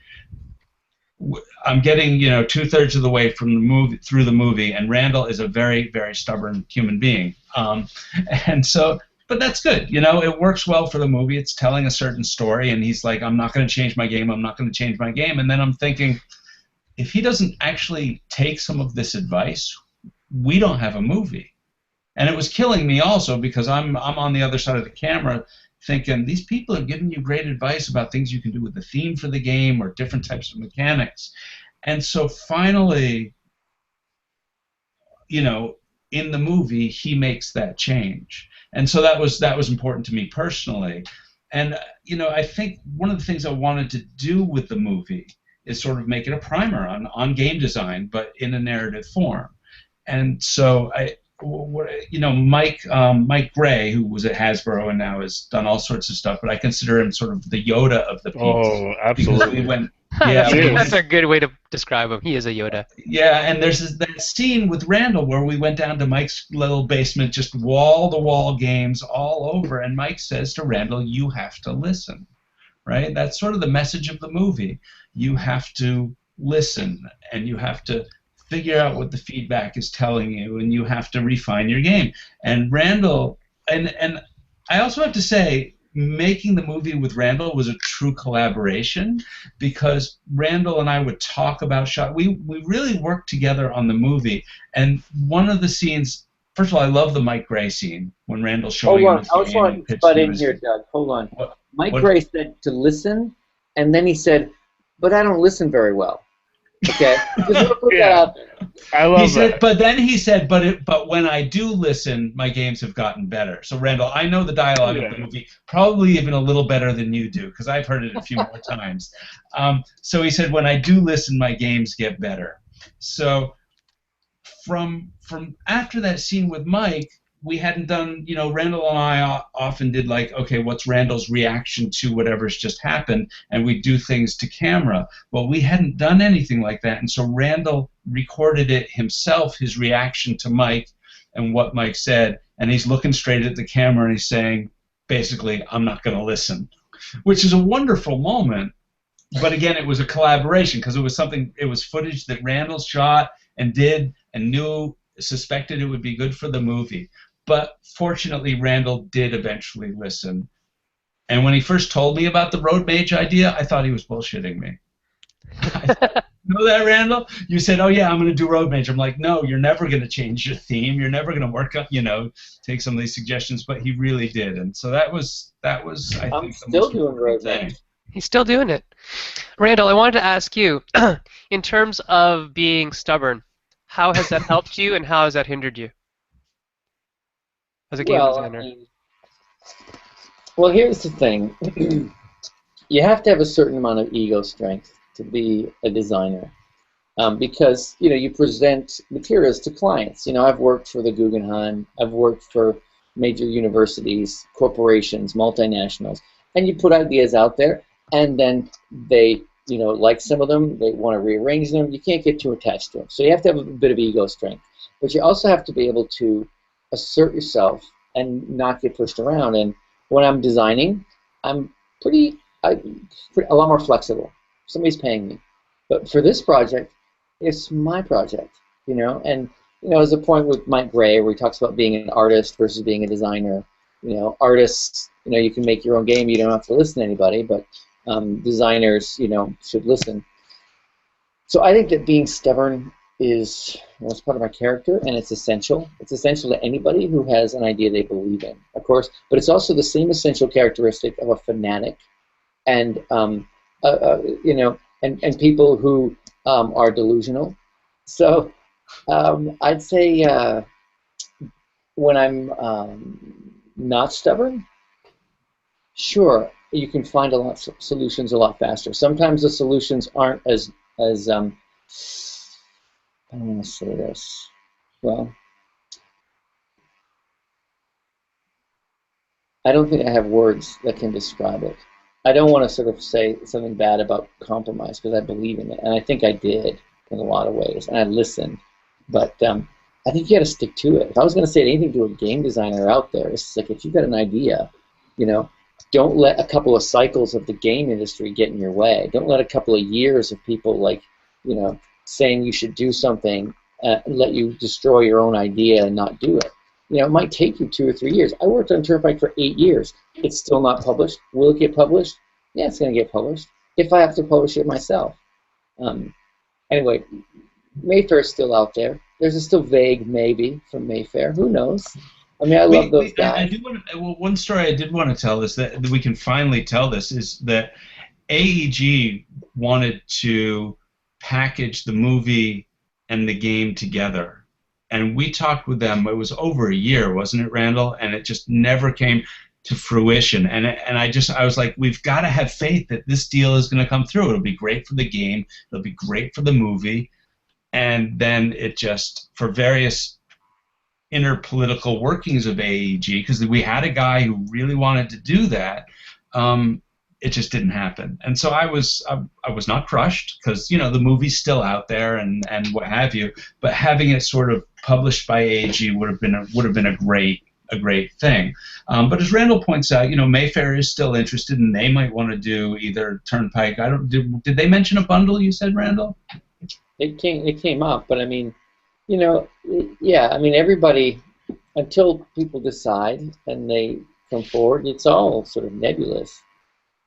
[SPEAKER 4] I'm getting 2/3 of the way from through the movie, and Randall is a very, very stubborn human being. And so. But that's good, it works well for the movie. It's telling a certain story, and he's like, I'm not going to change my game. I'm not going to change my game. And then I'm thinking, if he doesn't actually take some of this advice, we don't have a movie. And it was killing me also because I'm on the other side of the camera thinking, these people are giving you great advice about things you can do with the theme for the game or different types of mechanics. And so finally, in the movie, he makes that change. And so that was important to me personally. And, I think one of the things I wanted to do with the movie is sort of make it a primer on game design, but in a narrative form. And so Mike Gray, who was at Hasbro and now has done all sorts of stuff, but I consider him sort of the Yoda of the piece.
[SPEAKER 1] Oh,
[SPEAKER 4] Because
[SPEAKER 1] absolutely.
[SPEAKER 4] we went,
[SPEAKER 3] that's,
[SPEAKER 1] He
[SPEAKER 3] that's
[SPEAKER 1] is.
[SPEAKER 3] a good way to describe him. He is a Yoda.
[SPEAKER 4] yeah, and there's that scene with Randall where we went down to Mike's little basement, just wall-to-wall games all over, and Mike says to Randall, "You have to listen." Right? That's sort of the message of the movie. You have to listen, and you have to figure out what the feedback is telling you, and you have to refine your game. And Randall, and I also have to say, making the movie with Randall was a true collaboration, because Randall and I would talk about shot. We really worked together on the movie, and one of the scenes. First of all, I love the Mike Gray scene when Randall's showing
[SPEAKER 5] Hold
[SPEAKER 4] him
[SPEAKER 5] on,
[SPEAKER 4] his
[SPEAKER 5] I was
[SPEAKER 4] game
[SPEAKER 5] wanting
[SPEAKER 4] and
[SPEAKER 5] to
[SPEAKER 4] pitching
[SPEAKER 5] butt
[SPEAKER 4] him
[SPEAKER 5] in
[SPEAKER 4] his-
[SPEAKER 5] here, Doug. Hold on.
[SPEAKER 4] What-
[SPEAKER 5] Mike
[SPEAKER 4] what-
[SPEAKER 5] Gray said to listen, and then he said, "But I don't listen very well." Okay, just want to put that
[SPEAKER 1] Yeah.
[SPEAKER 5] out there.
[SPEAKER 1] I love
[SPEAKER 4] He said,
[SPEAKER 1] that.
[SPEAKER 4] but then he said, but when I do listen, my games have gotten better. So Randall, I know the dialogue of the movie probably even a little better than you do, because I've heard it a few more times. So he said, when I do listen, my games get better. So from after that scene with Mike, we hadn't done, Randall and I often did like, okay, what's Randall's reaction to whatever's just happened, and we do things to camera. Well, we hadn't done anything like that, and so Randall recorded it himself, his reaction to Mike and what Mike said, and he's looking straight at the camera and he's saying, basically, I'm not going to listen, which is a wonderful moment. But again, it was a collaboration, because it was footage that Randall shot and did and suspected it would be good for the movie. But fortunately, Randall did eventually listen. And when he first told me about the road mage idea, I thought he was bullshitting me. Know that, Randall? You said, "Oh yeah, I'm going to do road mage." I'm like, "No, you're never going to change your theme. You're never going to work on, take some of these suggestions." But he really did, and so that was. I think
[SPEAKER 5] I'm
[SPEAKER 4] the
[SPEAKER 5] still
[SPEAKER 4] most
[SPEAKER 5] doing
[SPEAKER 4] important
[SPEAKER 5] road
[SPEAKER 4] thing.
[SPEAKER 5] mage.
[SPEAKER 3] He's still doing it. Randall, I wanted to ask you, in terms of being stubborn, how has that helped you and how has that hindered you as a game
[SPEAKER 5] Well,
[SPEAKER 3] designer?
[SPEAKER 5] Well, here's the thing. You have to have a certain amount of ego strength to be a designer, because you present materials to clients. I've worked for the Guggenheim, I've worked for major universities, corporations, multinationals, and you put ideas out there, and then they, like some of them, they want to rearrange them. You can't get too attached to them, so you have to have a bit of ego strength, but you also have to be able to assert yourself and not get pushed around. And when I'm designing, I'm a lot more flexible. Somebody's paying me, but for this project, it's my project, And there's a point with Mike Gray where he talks about being an artist versus being a designer. Artists, you can make your own game. You don't have to listen to anybody, but designers, should listen. So I think that being stubborn is it's part of my character, and it's essential. It's essential to anybody who has an idea they believe in, of course. But it's also the same essential characteristic of a fanatic, and and people who are delusional. So I'd say when I'm not stubborn, sure, you can find solutions a lot faster. Sometimes the solutions aren't as I don't want to say this. Well, I don't think I have words that can describe it. I don't want to sort of say something bad about compromise, because I believe in it, and I think I did in a lot of ways, and I listened. But I think you got to stick to it. If I was going to say anything to a game designer out there, it's like, if you've got an idea, don't let a couple of cycles of the game industry get in your way. Don't let a couple of years of people saying you should do something let you destroy your own idea and not do it. It might take you 2 or 3 years. I worked on Turnpike for 8 years. It's still not published. Will it get published? Yeah, it's going to get published if I have to publish it myself. Anyway, Mayfair's still out there. There's a still vague maybe from Mayfair. Who knows? I mean, I love those guys.
[SPEAKER 4] One story I did want to tell is that we can finally tell this is that AEG wanted to package the movie and the game together. And we talked with them. It was over a year, wasn't it, Randall? And it just never came to fruition. And I was like, we've got to have faith that this deal is going to come through. It'll be great for the game. It'll be great for the movie. And then it just, for various inner political workings of AEG, because we had a guy who really wanted to do that. It just didn't happen, and so I was not crushed, because the movie's still out there and what have you. But having it sort of published by AEG would have been a great thing. But as Randall points out, Mayfair is still interested, and they might want to do either Turnpike. Did they mention a bundle? You said, Randall?
[SPEAKER 5] It came up, but I mean, yeah. I mean, everybody, until people decide and they come forward, it's all sort of nebulous.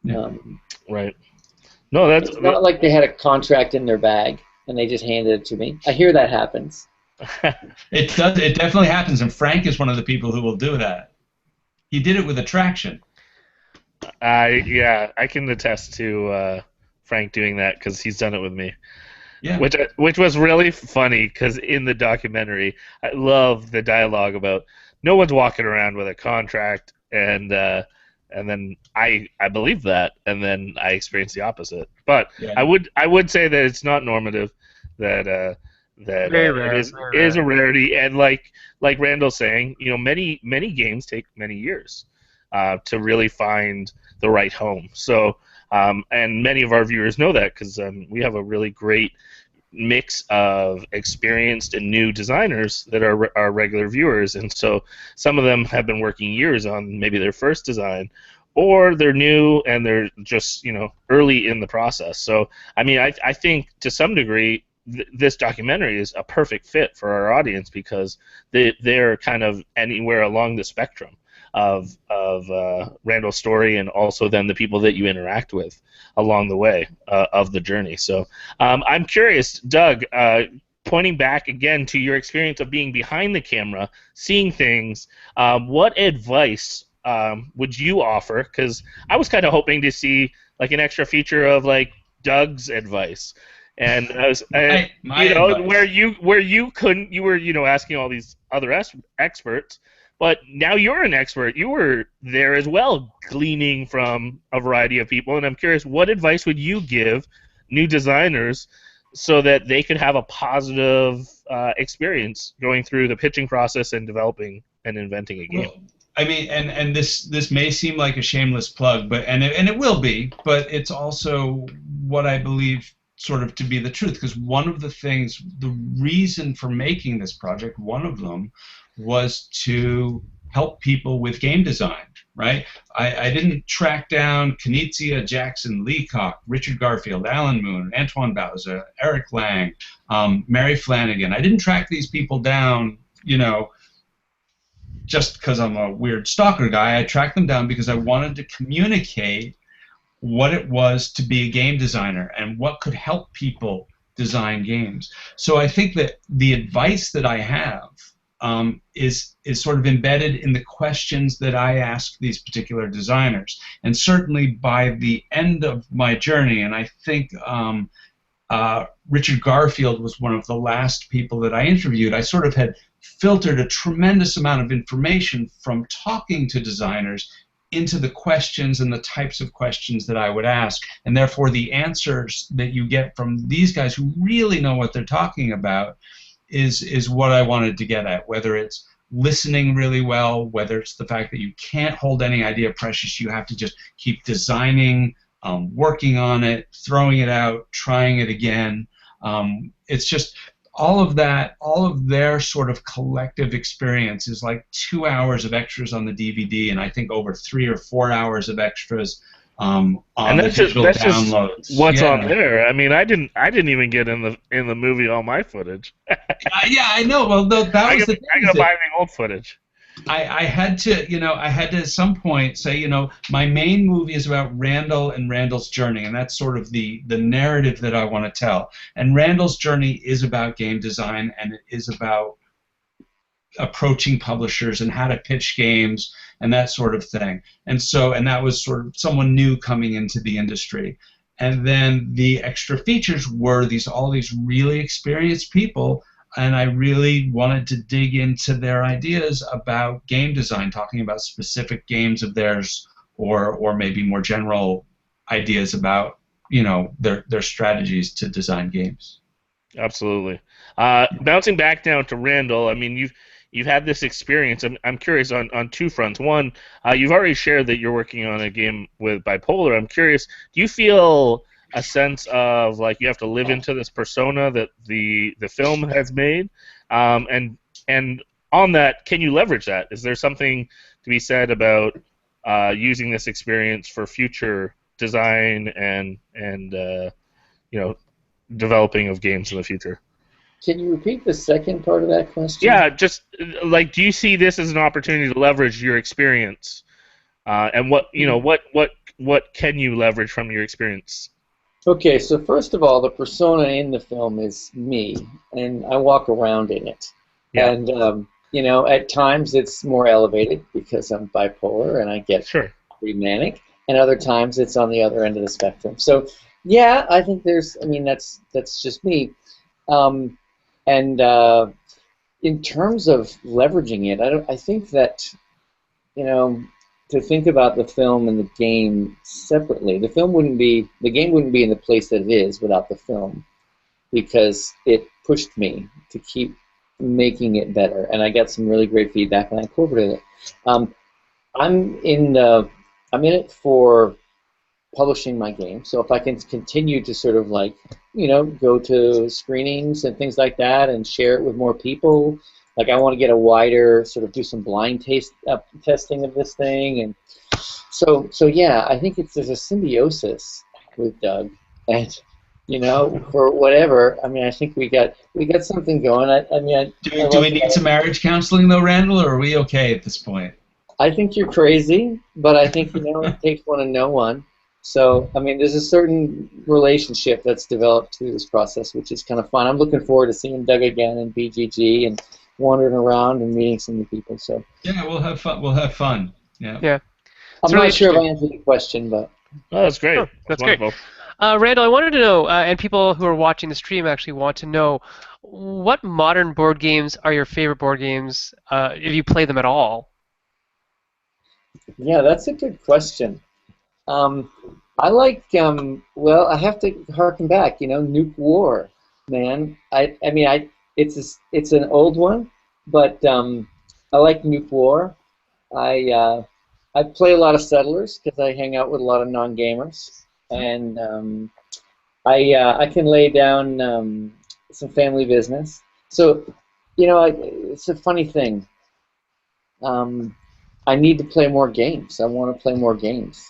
[SPEAKER 4] Yeah.
[SPEAKER 1] Right. No, that's
[SPEAKER 5] it's not like they had a contract in their bag and they just handed it to me. I hear that happens.
[SPEAKER 4] It does. It definitely happens, and Frank is one of the people who will do that. He did it with Attraction.
[SPEAKER 1] Yeah, I can attest to Frank doing that, because he's done it with me.
[SPEAKER 4] Yeah.
[SPEAKER 1] Which was really funny, because in the documentary, I love the dialogue about no one's walking around with a contract, and then I believe that, and then I experienced the opposite. But yeah. I would say that it's not normative, that
[SPEAKER 3] Very rare,
[SPEAKER 1] it is a rarity, and like Randall's saying, many games take many years to really find the right home. So, and many of our viewers know that, because we have a really great mix of experienced and new designers that are our regular viewers, and so some of them have been working years on maybe their first design, or they're new and they're just early in the process. So I mean, I think to some degree this documentary is a perfect fit for our audience, because they're kind of anywhere along the spectrum of Randall's story, and also then the people that you interact with along the way of the journey. So I'm curious, Doug, pointing back again to your experience of being behind the camera, seeing things, what advice would you offer? Because I was kind of hoping to see like an extra feature of like Doug's advice. And I was, where you couldn't, you were, asking all these other experts, but now you're an expert. You were there as well, gleaning from a variety of people. And I'm curious, what advice would you give new designers so that they could have a positive experience going through the pitching process and developing and inventing a game?
[SPEAKER 4] Well, I mean, and this may seem like a shameless plug, but and it will be, but it's also what I believe sort of to be the truth, because one of the things, the reason for making this project, one of them was to help people with game design, right? I didn't track down Knizia, Jackson, Leacock, Richard Garfield, Alan Moon, Antoine Bauza, Eric Lang, Mary Flanagan. I didn't track these people down, just because I'm a weird stalker guy. I tracked them down because I wanted to communicate what it was to be a game designer and what could help people design games. So I think that the advice that I have is sort of embedded in the questions that I ask these particular designers. And certainly by the end of my journey, and I think Richard Garfield was one of the last people that I interviewed, I sort of had filtered a tremendous amount of information from talking to designers into the questions and the types of questions that I would ask, and therefore the answers that you get from these guys who really know what they're talking about is what I wanted to get at, whether it's listening really well, whether it's the fact that you can't hold any idea precious, you have to just keep designing, working on it, throwing it out, trying it again. It's just all of that, all of their sort of collective experience is like 2 hours of extras on the DVD, and I think over 3 or 4 hours of extras on the digital downloads.
[SPEAKER 1] Just what's on there. I mean, I didn't even get in the movie all my footage.
[SPEAKER 4] Yeah, I know. Well, that was the thing.
[SPEAKER 1] I gotta buy the old footage.
[SPEAKER 4] I had to, I had to at some point say, my main movie is about Randall and Randall's journey, and that's sort of the narrative that I want to tell. And Randall's journey is about game design, and it is about approaching publishers and how to pitch games and that sort of thing. And that was sort of someone new coming into the industry. And then the extra features were all these really experienced people, and I really wanted to dig into their ideas about game design, talking about specific games of theirs, or maybe more general ideas about their strategies to design games.
[SPEAKER 1] Absolutely. Bouncing back down to Randall, I mean, you've had this experience. I'm curious on two fronts. One, you've already shared that you're working on a game with Bipolar. I'm curious, do you feel a sense of like you have to live into this persona that the film has made, and on that, can you leverage that? Is there something to be said about using this experience for future design and developing of games in the future?
[SPEAKER 5] Can you repeat the second part of that question?
[SPEAKER 1] Yeah, just like, do you see this as an opportunity to leverage your experience, and what can you leverage from your experience?
[SPEAKER 5] Okay, so first of all, the persona in the film is me, and I walk around in it.
[SPEAKER 1] Yeah.
[SPEAKER 5] And at times it's more elevated because I'm bipolar and I get
[SPEAKER 1] Sure.
[SPEAKER 5] pretty manic, and other times it's on the other end of the spectrum. So yeah, I think that's just me. And in terms of leveraging it, I think that to think about the film and the game separately, the game wouldn't be in the place that it is without the film, because it pushed me to keep making it better, and I got some really great feedback, and I incorporated it. I'm in it for publishing my game, so if I can continue to sort of go to screenings and things like that and share it with more people, like I want to get a wider sort of do some blind testing of this thing, and so yeah, I think there's a symbiosis with Doug, and for whatever. I mean, I think we got something going.
[SPEAKER 4] Do we need some marriage counseling though, Randall, or are we okay at this point?
[SPEAKER 5] I think you're crazy, but I think it takes one to know one. So I mean, there's a certain relationship that's developed through this process, which is kind of fun. I'm looking forward to seeing Doug again in BGG and wandering around and meeting some new people. So
[SPEAKER 4] yeah, we'll have fun. We'll have fun. Yeah.
[SPEAKER 3] Yeah.
[SPEAKER 5] I'm not sure if I answered the question, but
[SPEAKER 1] Oh, that's great.
[SPEAKER 3] Oh, that's
[SPEAKER 1] wonderful.
[SPEAKER 3] great. Randall, I wanted to know, and people who are watching the stream actually want to know, what modern board games are your favorite board games, if you play them at all?
[SPEAKER 5] Yeah, that's a good question. I like, I have to harken back, Nuke War, man. It's an old one, but I like Nuke War. I play a lot of Settlers because I hang out with a lot of non-gamers, and I can lay down some family business. So, it's a funny thing. I need to play more games. I want to play more games.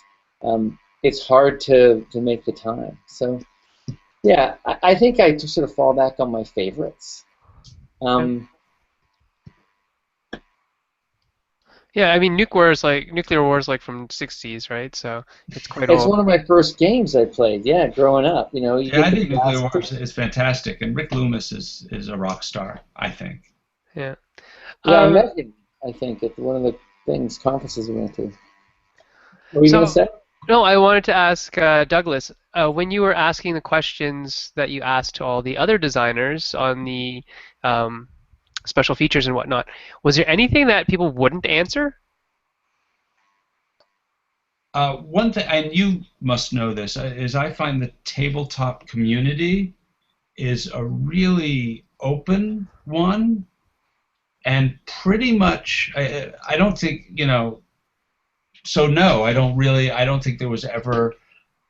[SPEAKER 5] It's hard to make the time. So, yeah, I think I just sort of fall back on my favorites.
[SPEAKER 3] Yeah, I mean, Nuclear War is like from the 60s, right? So it's quite
[SPEAKER 5] It's
[SPEAKER 3] old.
[SPEAKER 5] one of my first games I played. Yeah, growing up,
[SPEAKER 4] Yeah, I think Nuclear War is fantastic, and Rick Loomis is a rock star, I think.
[SPEAKER 3] Yeah.
[SPEAKER 5] Yeah, I met him, I think, at one of the conferences we went to. What were you going to say?
[SPEAKER 3] No, I wanted to ask Douglas, when you were asking the questions that you asked to all the other designers on the special features and whatnot, was there anything that people wouldn't answer?
[SPEAKER 4] One thing, and you must know this, is I find the tabletop community is a really open one, and pretty much, I don't think, so no, I don't think there was ever,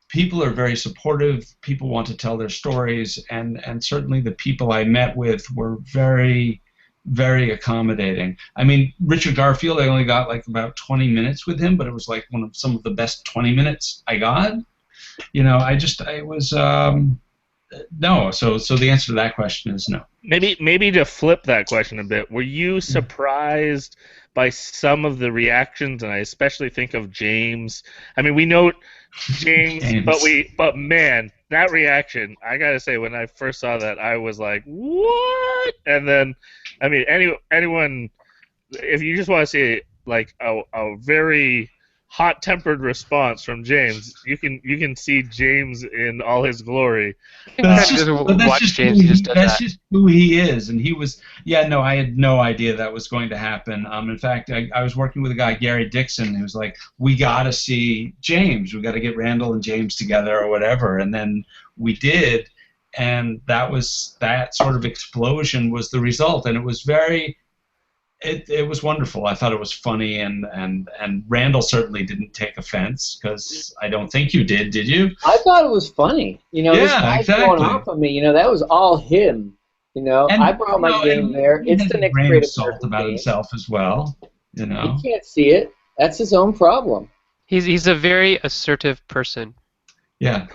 [SPEAKER 4] people are very supportive, people want to tell their stories, and certainly the people I met with were very, very accommodating. I mean, Richard Garfield, I only got like about 20 minutes with him, but it was like some of the best 20 minutes I got. No. So the answer to that question is no.
[SPEAKER 1] Maybe to flip that question a bit, were you surprised by some of the reactions? And I especially think of James. I mean, we know James. but man, that reaction, I gotta say, when I first saw that, I was like, what? And then, I mean, anyone, if you just want to see like a very hot-tempered response from James, you can see James in all his glory.
[SPEAKER 4] That's just who he is, and he was. Yeah, no, I had no idea that was going to happen. In fact, I was working with a guy, Gary Dixon, who was like, "We got to see James. We got to get Randall and James together, or whatever." And then we did, and that sort of explosion was the result, and it was very. It was wonderful. I thought it was funny, and Randall certainly didn't take offense, because I don't think you did you?
[SPEAKER 5] I thought it was funny. This
[SPEAKER 4] Yeah,
[SPEAKER 5] guy's going
[SPEAKER 4] exactly.
[SPEAKER 5] off on me. That was all him. I
[SPEAKER 4] And
[SPEAKER 5] brought my game
[SPEAKER 4] and
[SPEAKER 5] there.
[SPEAKER 4] he
[SPEAKER 5] It's
[SPEAKER 4] has
[SPEAKER 5] the
[SPEAKER 4] a
[SPEAKER 5] next
[SPEAKER 4] grain
[SPEAKER 5] great
[SPEAKER 4] of salt
[SPEAKER 5] American
[SPEAKER 4] about
[SPEAKER 5] game.
[SPEAKER 4] himself as well.
[SPEAKER 5] He can't see it. That's his own problem.
[SPEAKER 3] He's a very assertive person.
[SPEAKER 4] Yeah.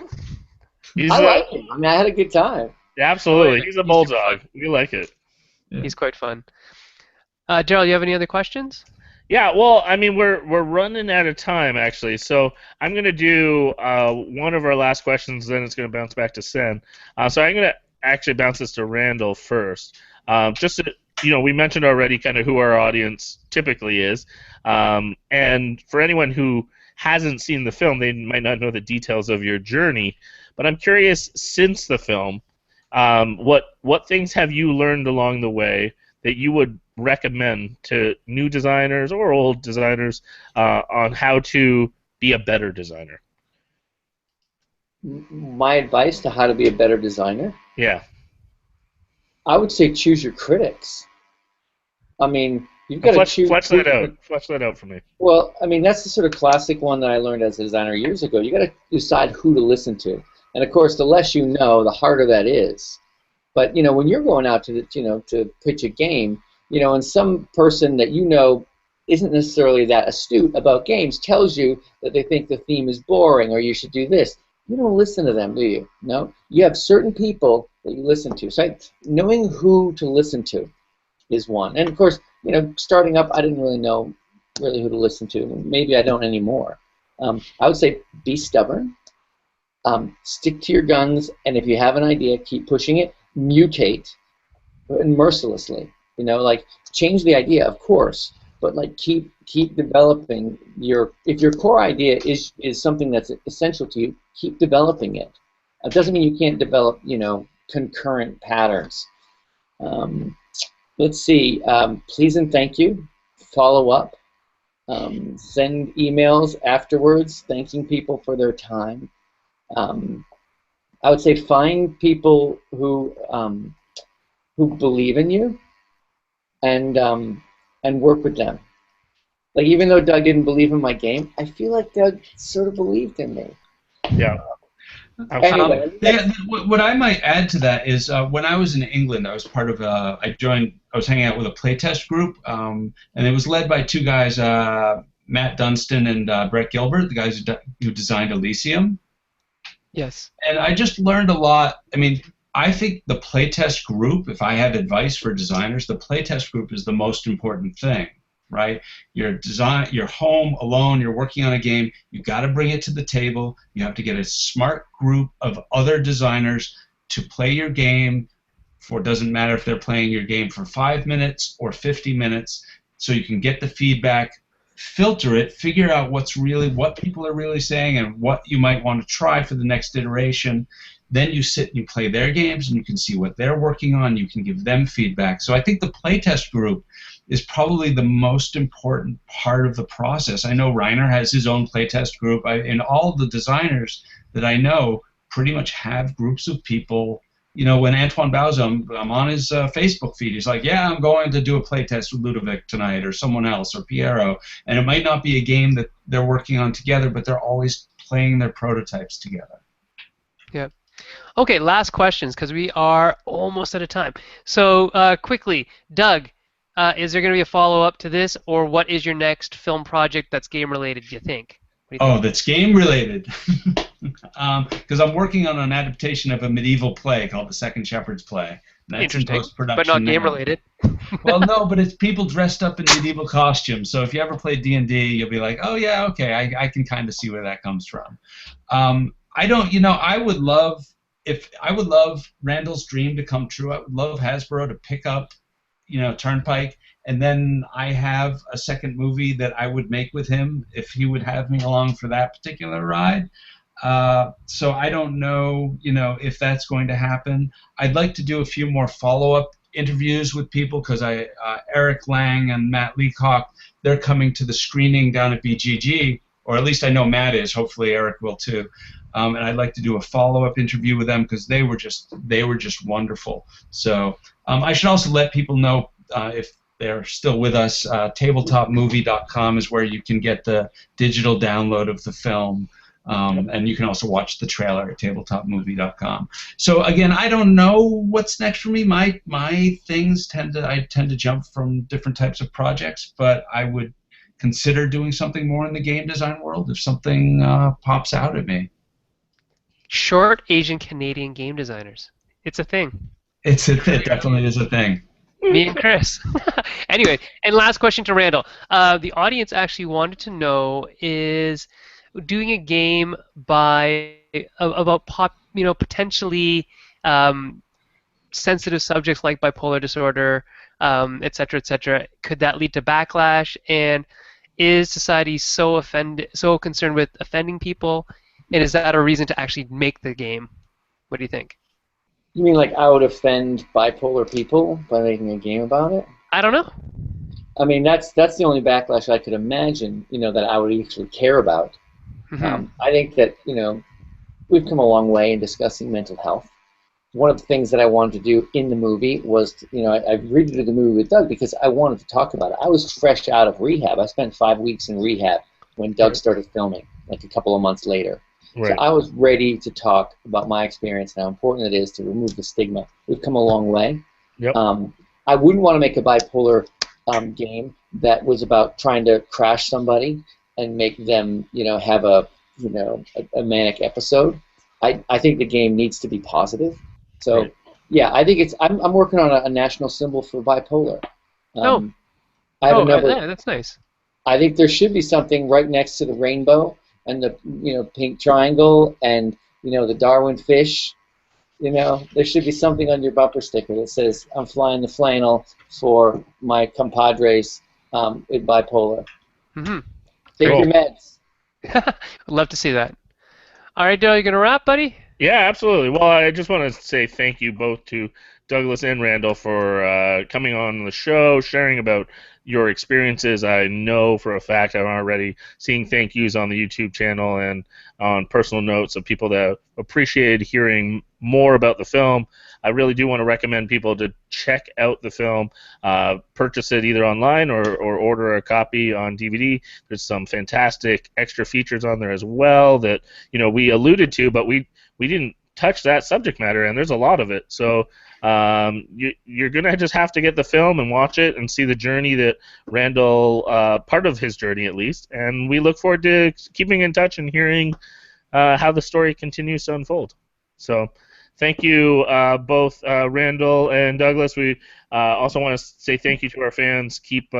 [SPEAKER 1] He's
[SPEAKER 5] I like him. I mean, I had a good time.
[SPEAKER 1] absolutely. He's a
[SPEAKER 3] He's super
[SPEAKER 1] bulldog.
[SPEAKER 3] fun.
[SPEAKER 1] We like it.
[SPEAKER 4] Yeah.
[SPEAKER 3] He's quite fun. Daryl, you have any other questions?
[SPEAKER 1] Yeah, well, I mean, we're running out of time actually, so I'm gonna do one of our last questions, then it's gonna bounce back to Sen. So I'm gonna actually bounce this to Randall first. Just to, we mentioned already kind of who our audience typically is, and for anyone who hasn't seen the film, they might not know the details of your journey. But I'm curious, since the film, what things have you learned along the way that you would recommend to new designers or old designers on how to be a better designer?
[SPEAKER 5] My advice to how to be a better designer?
[SPEAKER 1] Yeah.
[SPEAKER 5] I would say choose your critics. I mean, you've got to choose.
[SPEAKER 1] Flesh that out. Flesh that out for me.
[SPEAKER 5] Well, I mean, that's the sort of classic one that I learned as a designer years ago. You got to decide who to listen to. And of course, the less you know, the harder that is. But when you're going out to to pitch a game, and some person that isn't necessarily that astute about games tells you that they think the theme is boring or you should do this. You don't listen to them, do you? No. You have certain people that you listen to. So knowing who to listen to is one. And of course, starting up, I didn't really know who to listen to. Maybe I don't anymore. I would say be stubborn. Stick to your guns, and if you have an idea, keep pushing it. Mutate mercilessly. Change the idea, of course, but keep developing if your core idea is something that's essential to you, keep developing it. It doesn't mean you can't develop concurrent patterns. Let's see. Please and thank you. Follow up. Send emails afterwards thanking people for their time. I would say find people who believe in you and work with them. Even though Doug didn't believe in my game, I feel like Doug sort of believed in me.
[SPEAKER 1] Yeah.
[SPEAKER 5] Anyway,
[SPEAKER 4] what I might add to that is when I was in England, I was part of I was hanging out with a playtest group, and it was led by two guys, Matt Dunstan and Brett Gilbert, the guys who designed Elysium.
[SPEAKER 3] Yes.
[SPEAKER 4] And I just learned a lot. I mean, I think the playtest group, if I had advice for designers, the playtest group is the most important thing, right? You're home alone, you're working on a game, you got to bring it to the table. You have to get a smart group of other designers to play your game for, doesn't matter if they're playing your game for 5 minutes or 50 minutes, so you can get the feedback, filter it, figure out what people are really saying and what you might want to try for the next iteration. Then you sit and you play their games and you can see what they're working on. You can give them feedback. So I think the playtest group is probably the most important part of the process. I know Reiner has his own playtest group, and all the designers that I know pretty much have groups of people. When Antoine Bauzum, I'm on his Facebook feed, he's like, yeah, I'm going to do a playtest with Ludovic tonight, or someone else, or Piero. And it might not be a game that they're working on together, but they're always playing their prototypes together.
[SPEAKER 3] Yeah. Okay, last questions, because we are almost out of time. So quickly, Doug, is there going to be a follow-up to this, or what is your next film project that's game-related, do you think?
[SPEAKER 4] That's game-related. Because I'm working on an adaptation of a medieval play called The Second Shepherd's Play. That's
[SPEAKER 3] interesting,
[SPEAKER 4] post-production
[SPEAKER 3] but not
[SPEAKER 4] now.
[SPEAKER 3] game-related.
[SPEAKER 4] Well, no, but it's people dressed up in medieval costumes. So if you ever play D&D, you'll be like, oh, yeah, okay, I can kind of see where that comes from. I would love Randall's dream to come true. I would love Hasbro to pick up, Turnpike, and then I have a second movie that I would make with him if he would have me along for that particular ride. So I don't know, if that's going to happen. I'd like to do a few more follow-up interviews with people because Eric Lang and Matt Leacock, they're coming to the screening down at BGG, or at least I know Matt is. Hopefully Eric will too. And I'd like to do a follow-up interview with them because they were just wonderful. So I should also let people know if they're still with us. Tabletopmovie.com is where you can get the digital download of the film. And you can also watch the trailer at tabletopmovie.com. So again, I don't know what's next for me. My things tend to jump from different types of projects, but I would consider doing something more in the game design world if something pops out at me.
[SPEAKER 3] Short Asian Canadian game designers. It's a thing.
[SPEAKER 4] It definitely is a thing.
[SPEAKER 3] Me and Chris. Anyway, and last question to Randall. The audience actually wanted to know is doing a game about potentially sensitive subjects like bipolar disorder, et cetera, could that lead to backlash? And is society so concerned with offending people? And is that a reason to actually make the game? What do you think?
[SPEAKER 5] You mean like I would offend bipolar people by making a game about it?
[SPEAKER 3] I don't know.
[SPEAKER 5] I mean, that's the only backlash I could imagine, that I would actually care about.
[SPEAKER 3] Mm-hmm.
[SPEAKER 5] I think that, we've come a long way in discussing mental health. One of the things that I wanted to do in the movie was, I redid the movie with Doug because I wanted to talk about it. I was fresh out of rehab. I spent 5 weeks in rehab when Doug started filming, like a couple of months later.
[SPEAKER 1] Right.
[SPEAKER 5] So I was ready to talk about my experience and how important it is to remove the stigma. We've come a long way.
[SPEAKER 1] Yep.
[SPEAKER 5] I wouldn't want to make a bipolar game that was about trying to crash somebody and make them, have a manic episode. I think the game needs to be positive. So,
[SPEAKER 1] right.
[SPEAKER 5] Yeah, I think I'm working on a national symbol for bipolar. I have a number.
[SPEAKER 3] Yeah, that's nice.
[SPEAKER 5] I think there should be something right next to the rainbow and the pink triangle and the Darwin fish. There should be something on your bumper sticker that says I'm flying the flannel for my compadres with bipolar.
[SPEAKER 3] Mm-hmm.
[SPEAKER 5] Take your meds.
[SPEAKER 3] I'd love to see that. All right, Dale, you gonna wrap, buddy?
[SPEAKER 1] Yeah, absolutely. Well, I just want to say thank you both to Douglas and Randall for coming on the show, sharing about your experiences. I know for a fact I'm already seeing thank yous on the YouTube channel and on personal notes of people that appreciated hearing more about the film. I really do want to recommend people to check out the film, purchase it either online or order a copy on DVD. There's some fantastic extra features on there as well that we alluded to, but we didn't touch that subject matter, and there's a lot of it. So you're going to just have to get the film and watch it and see the journey that Randall, part of his journey at least, and we look forward to keeping in touch and hearing how the story continues to unfold. So thank you both, Randall and Douglas. We also want to say thank you to our fans. Keep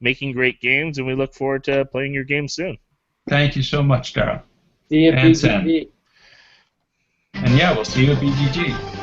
[SPEAKER 1] making great games, and we look forward to playing your games soon.
[SPEAKER 4] Thank you so much, Daryl.
[SPEAKER 5] See you at
[SPEAKER 4] And
[SPEAKER 5] BGG.
[SPEAKER 4] And yeah, we'll see you at BGG.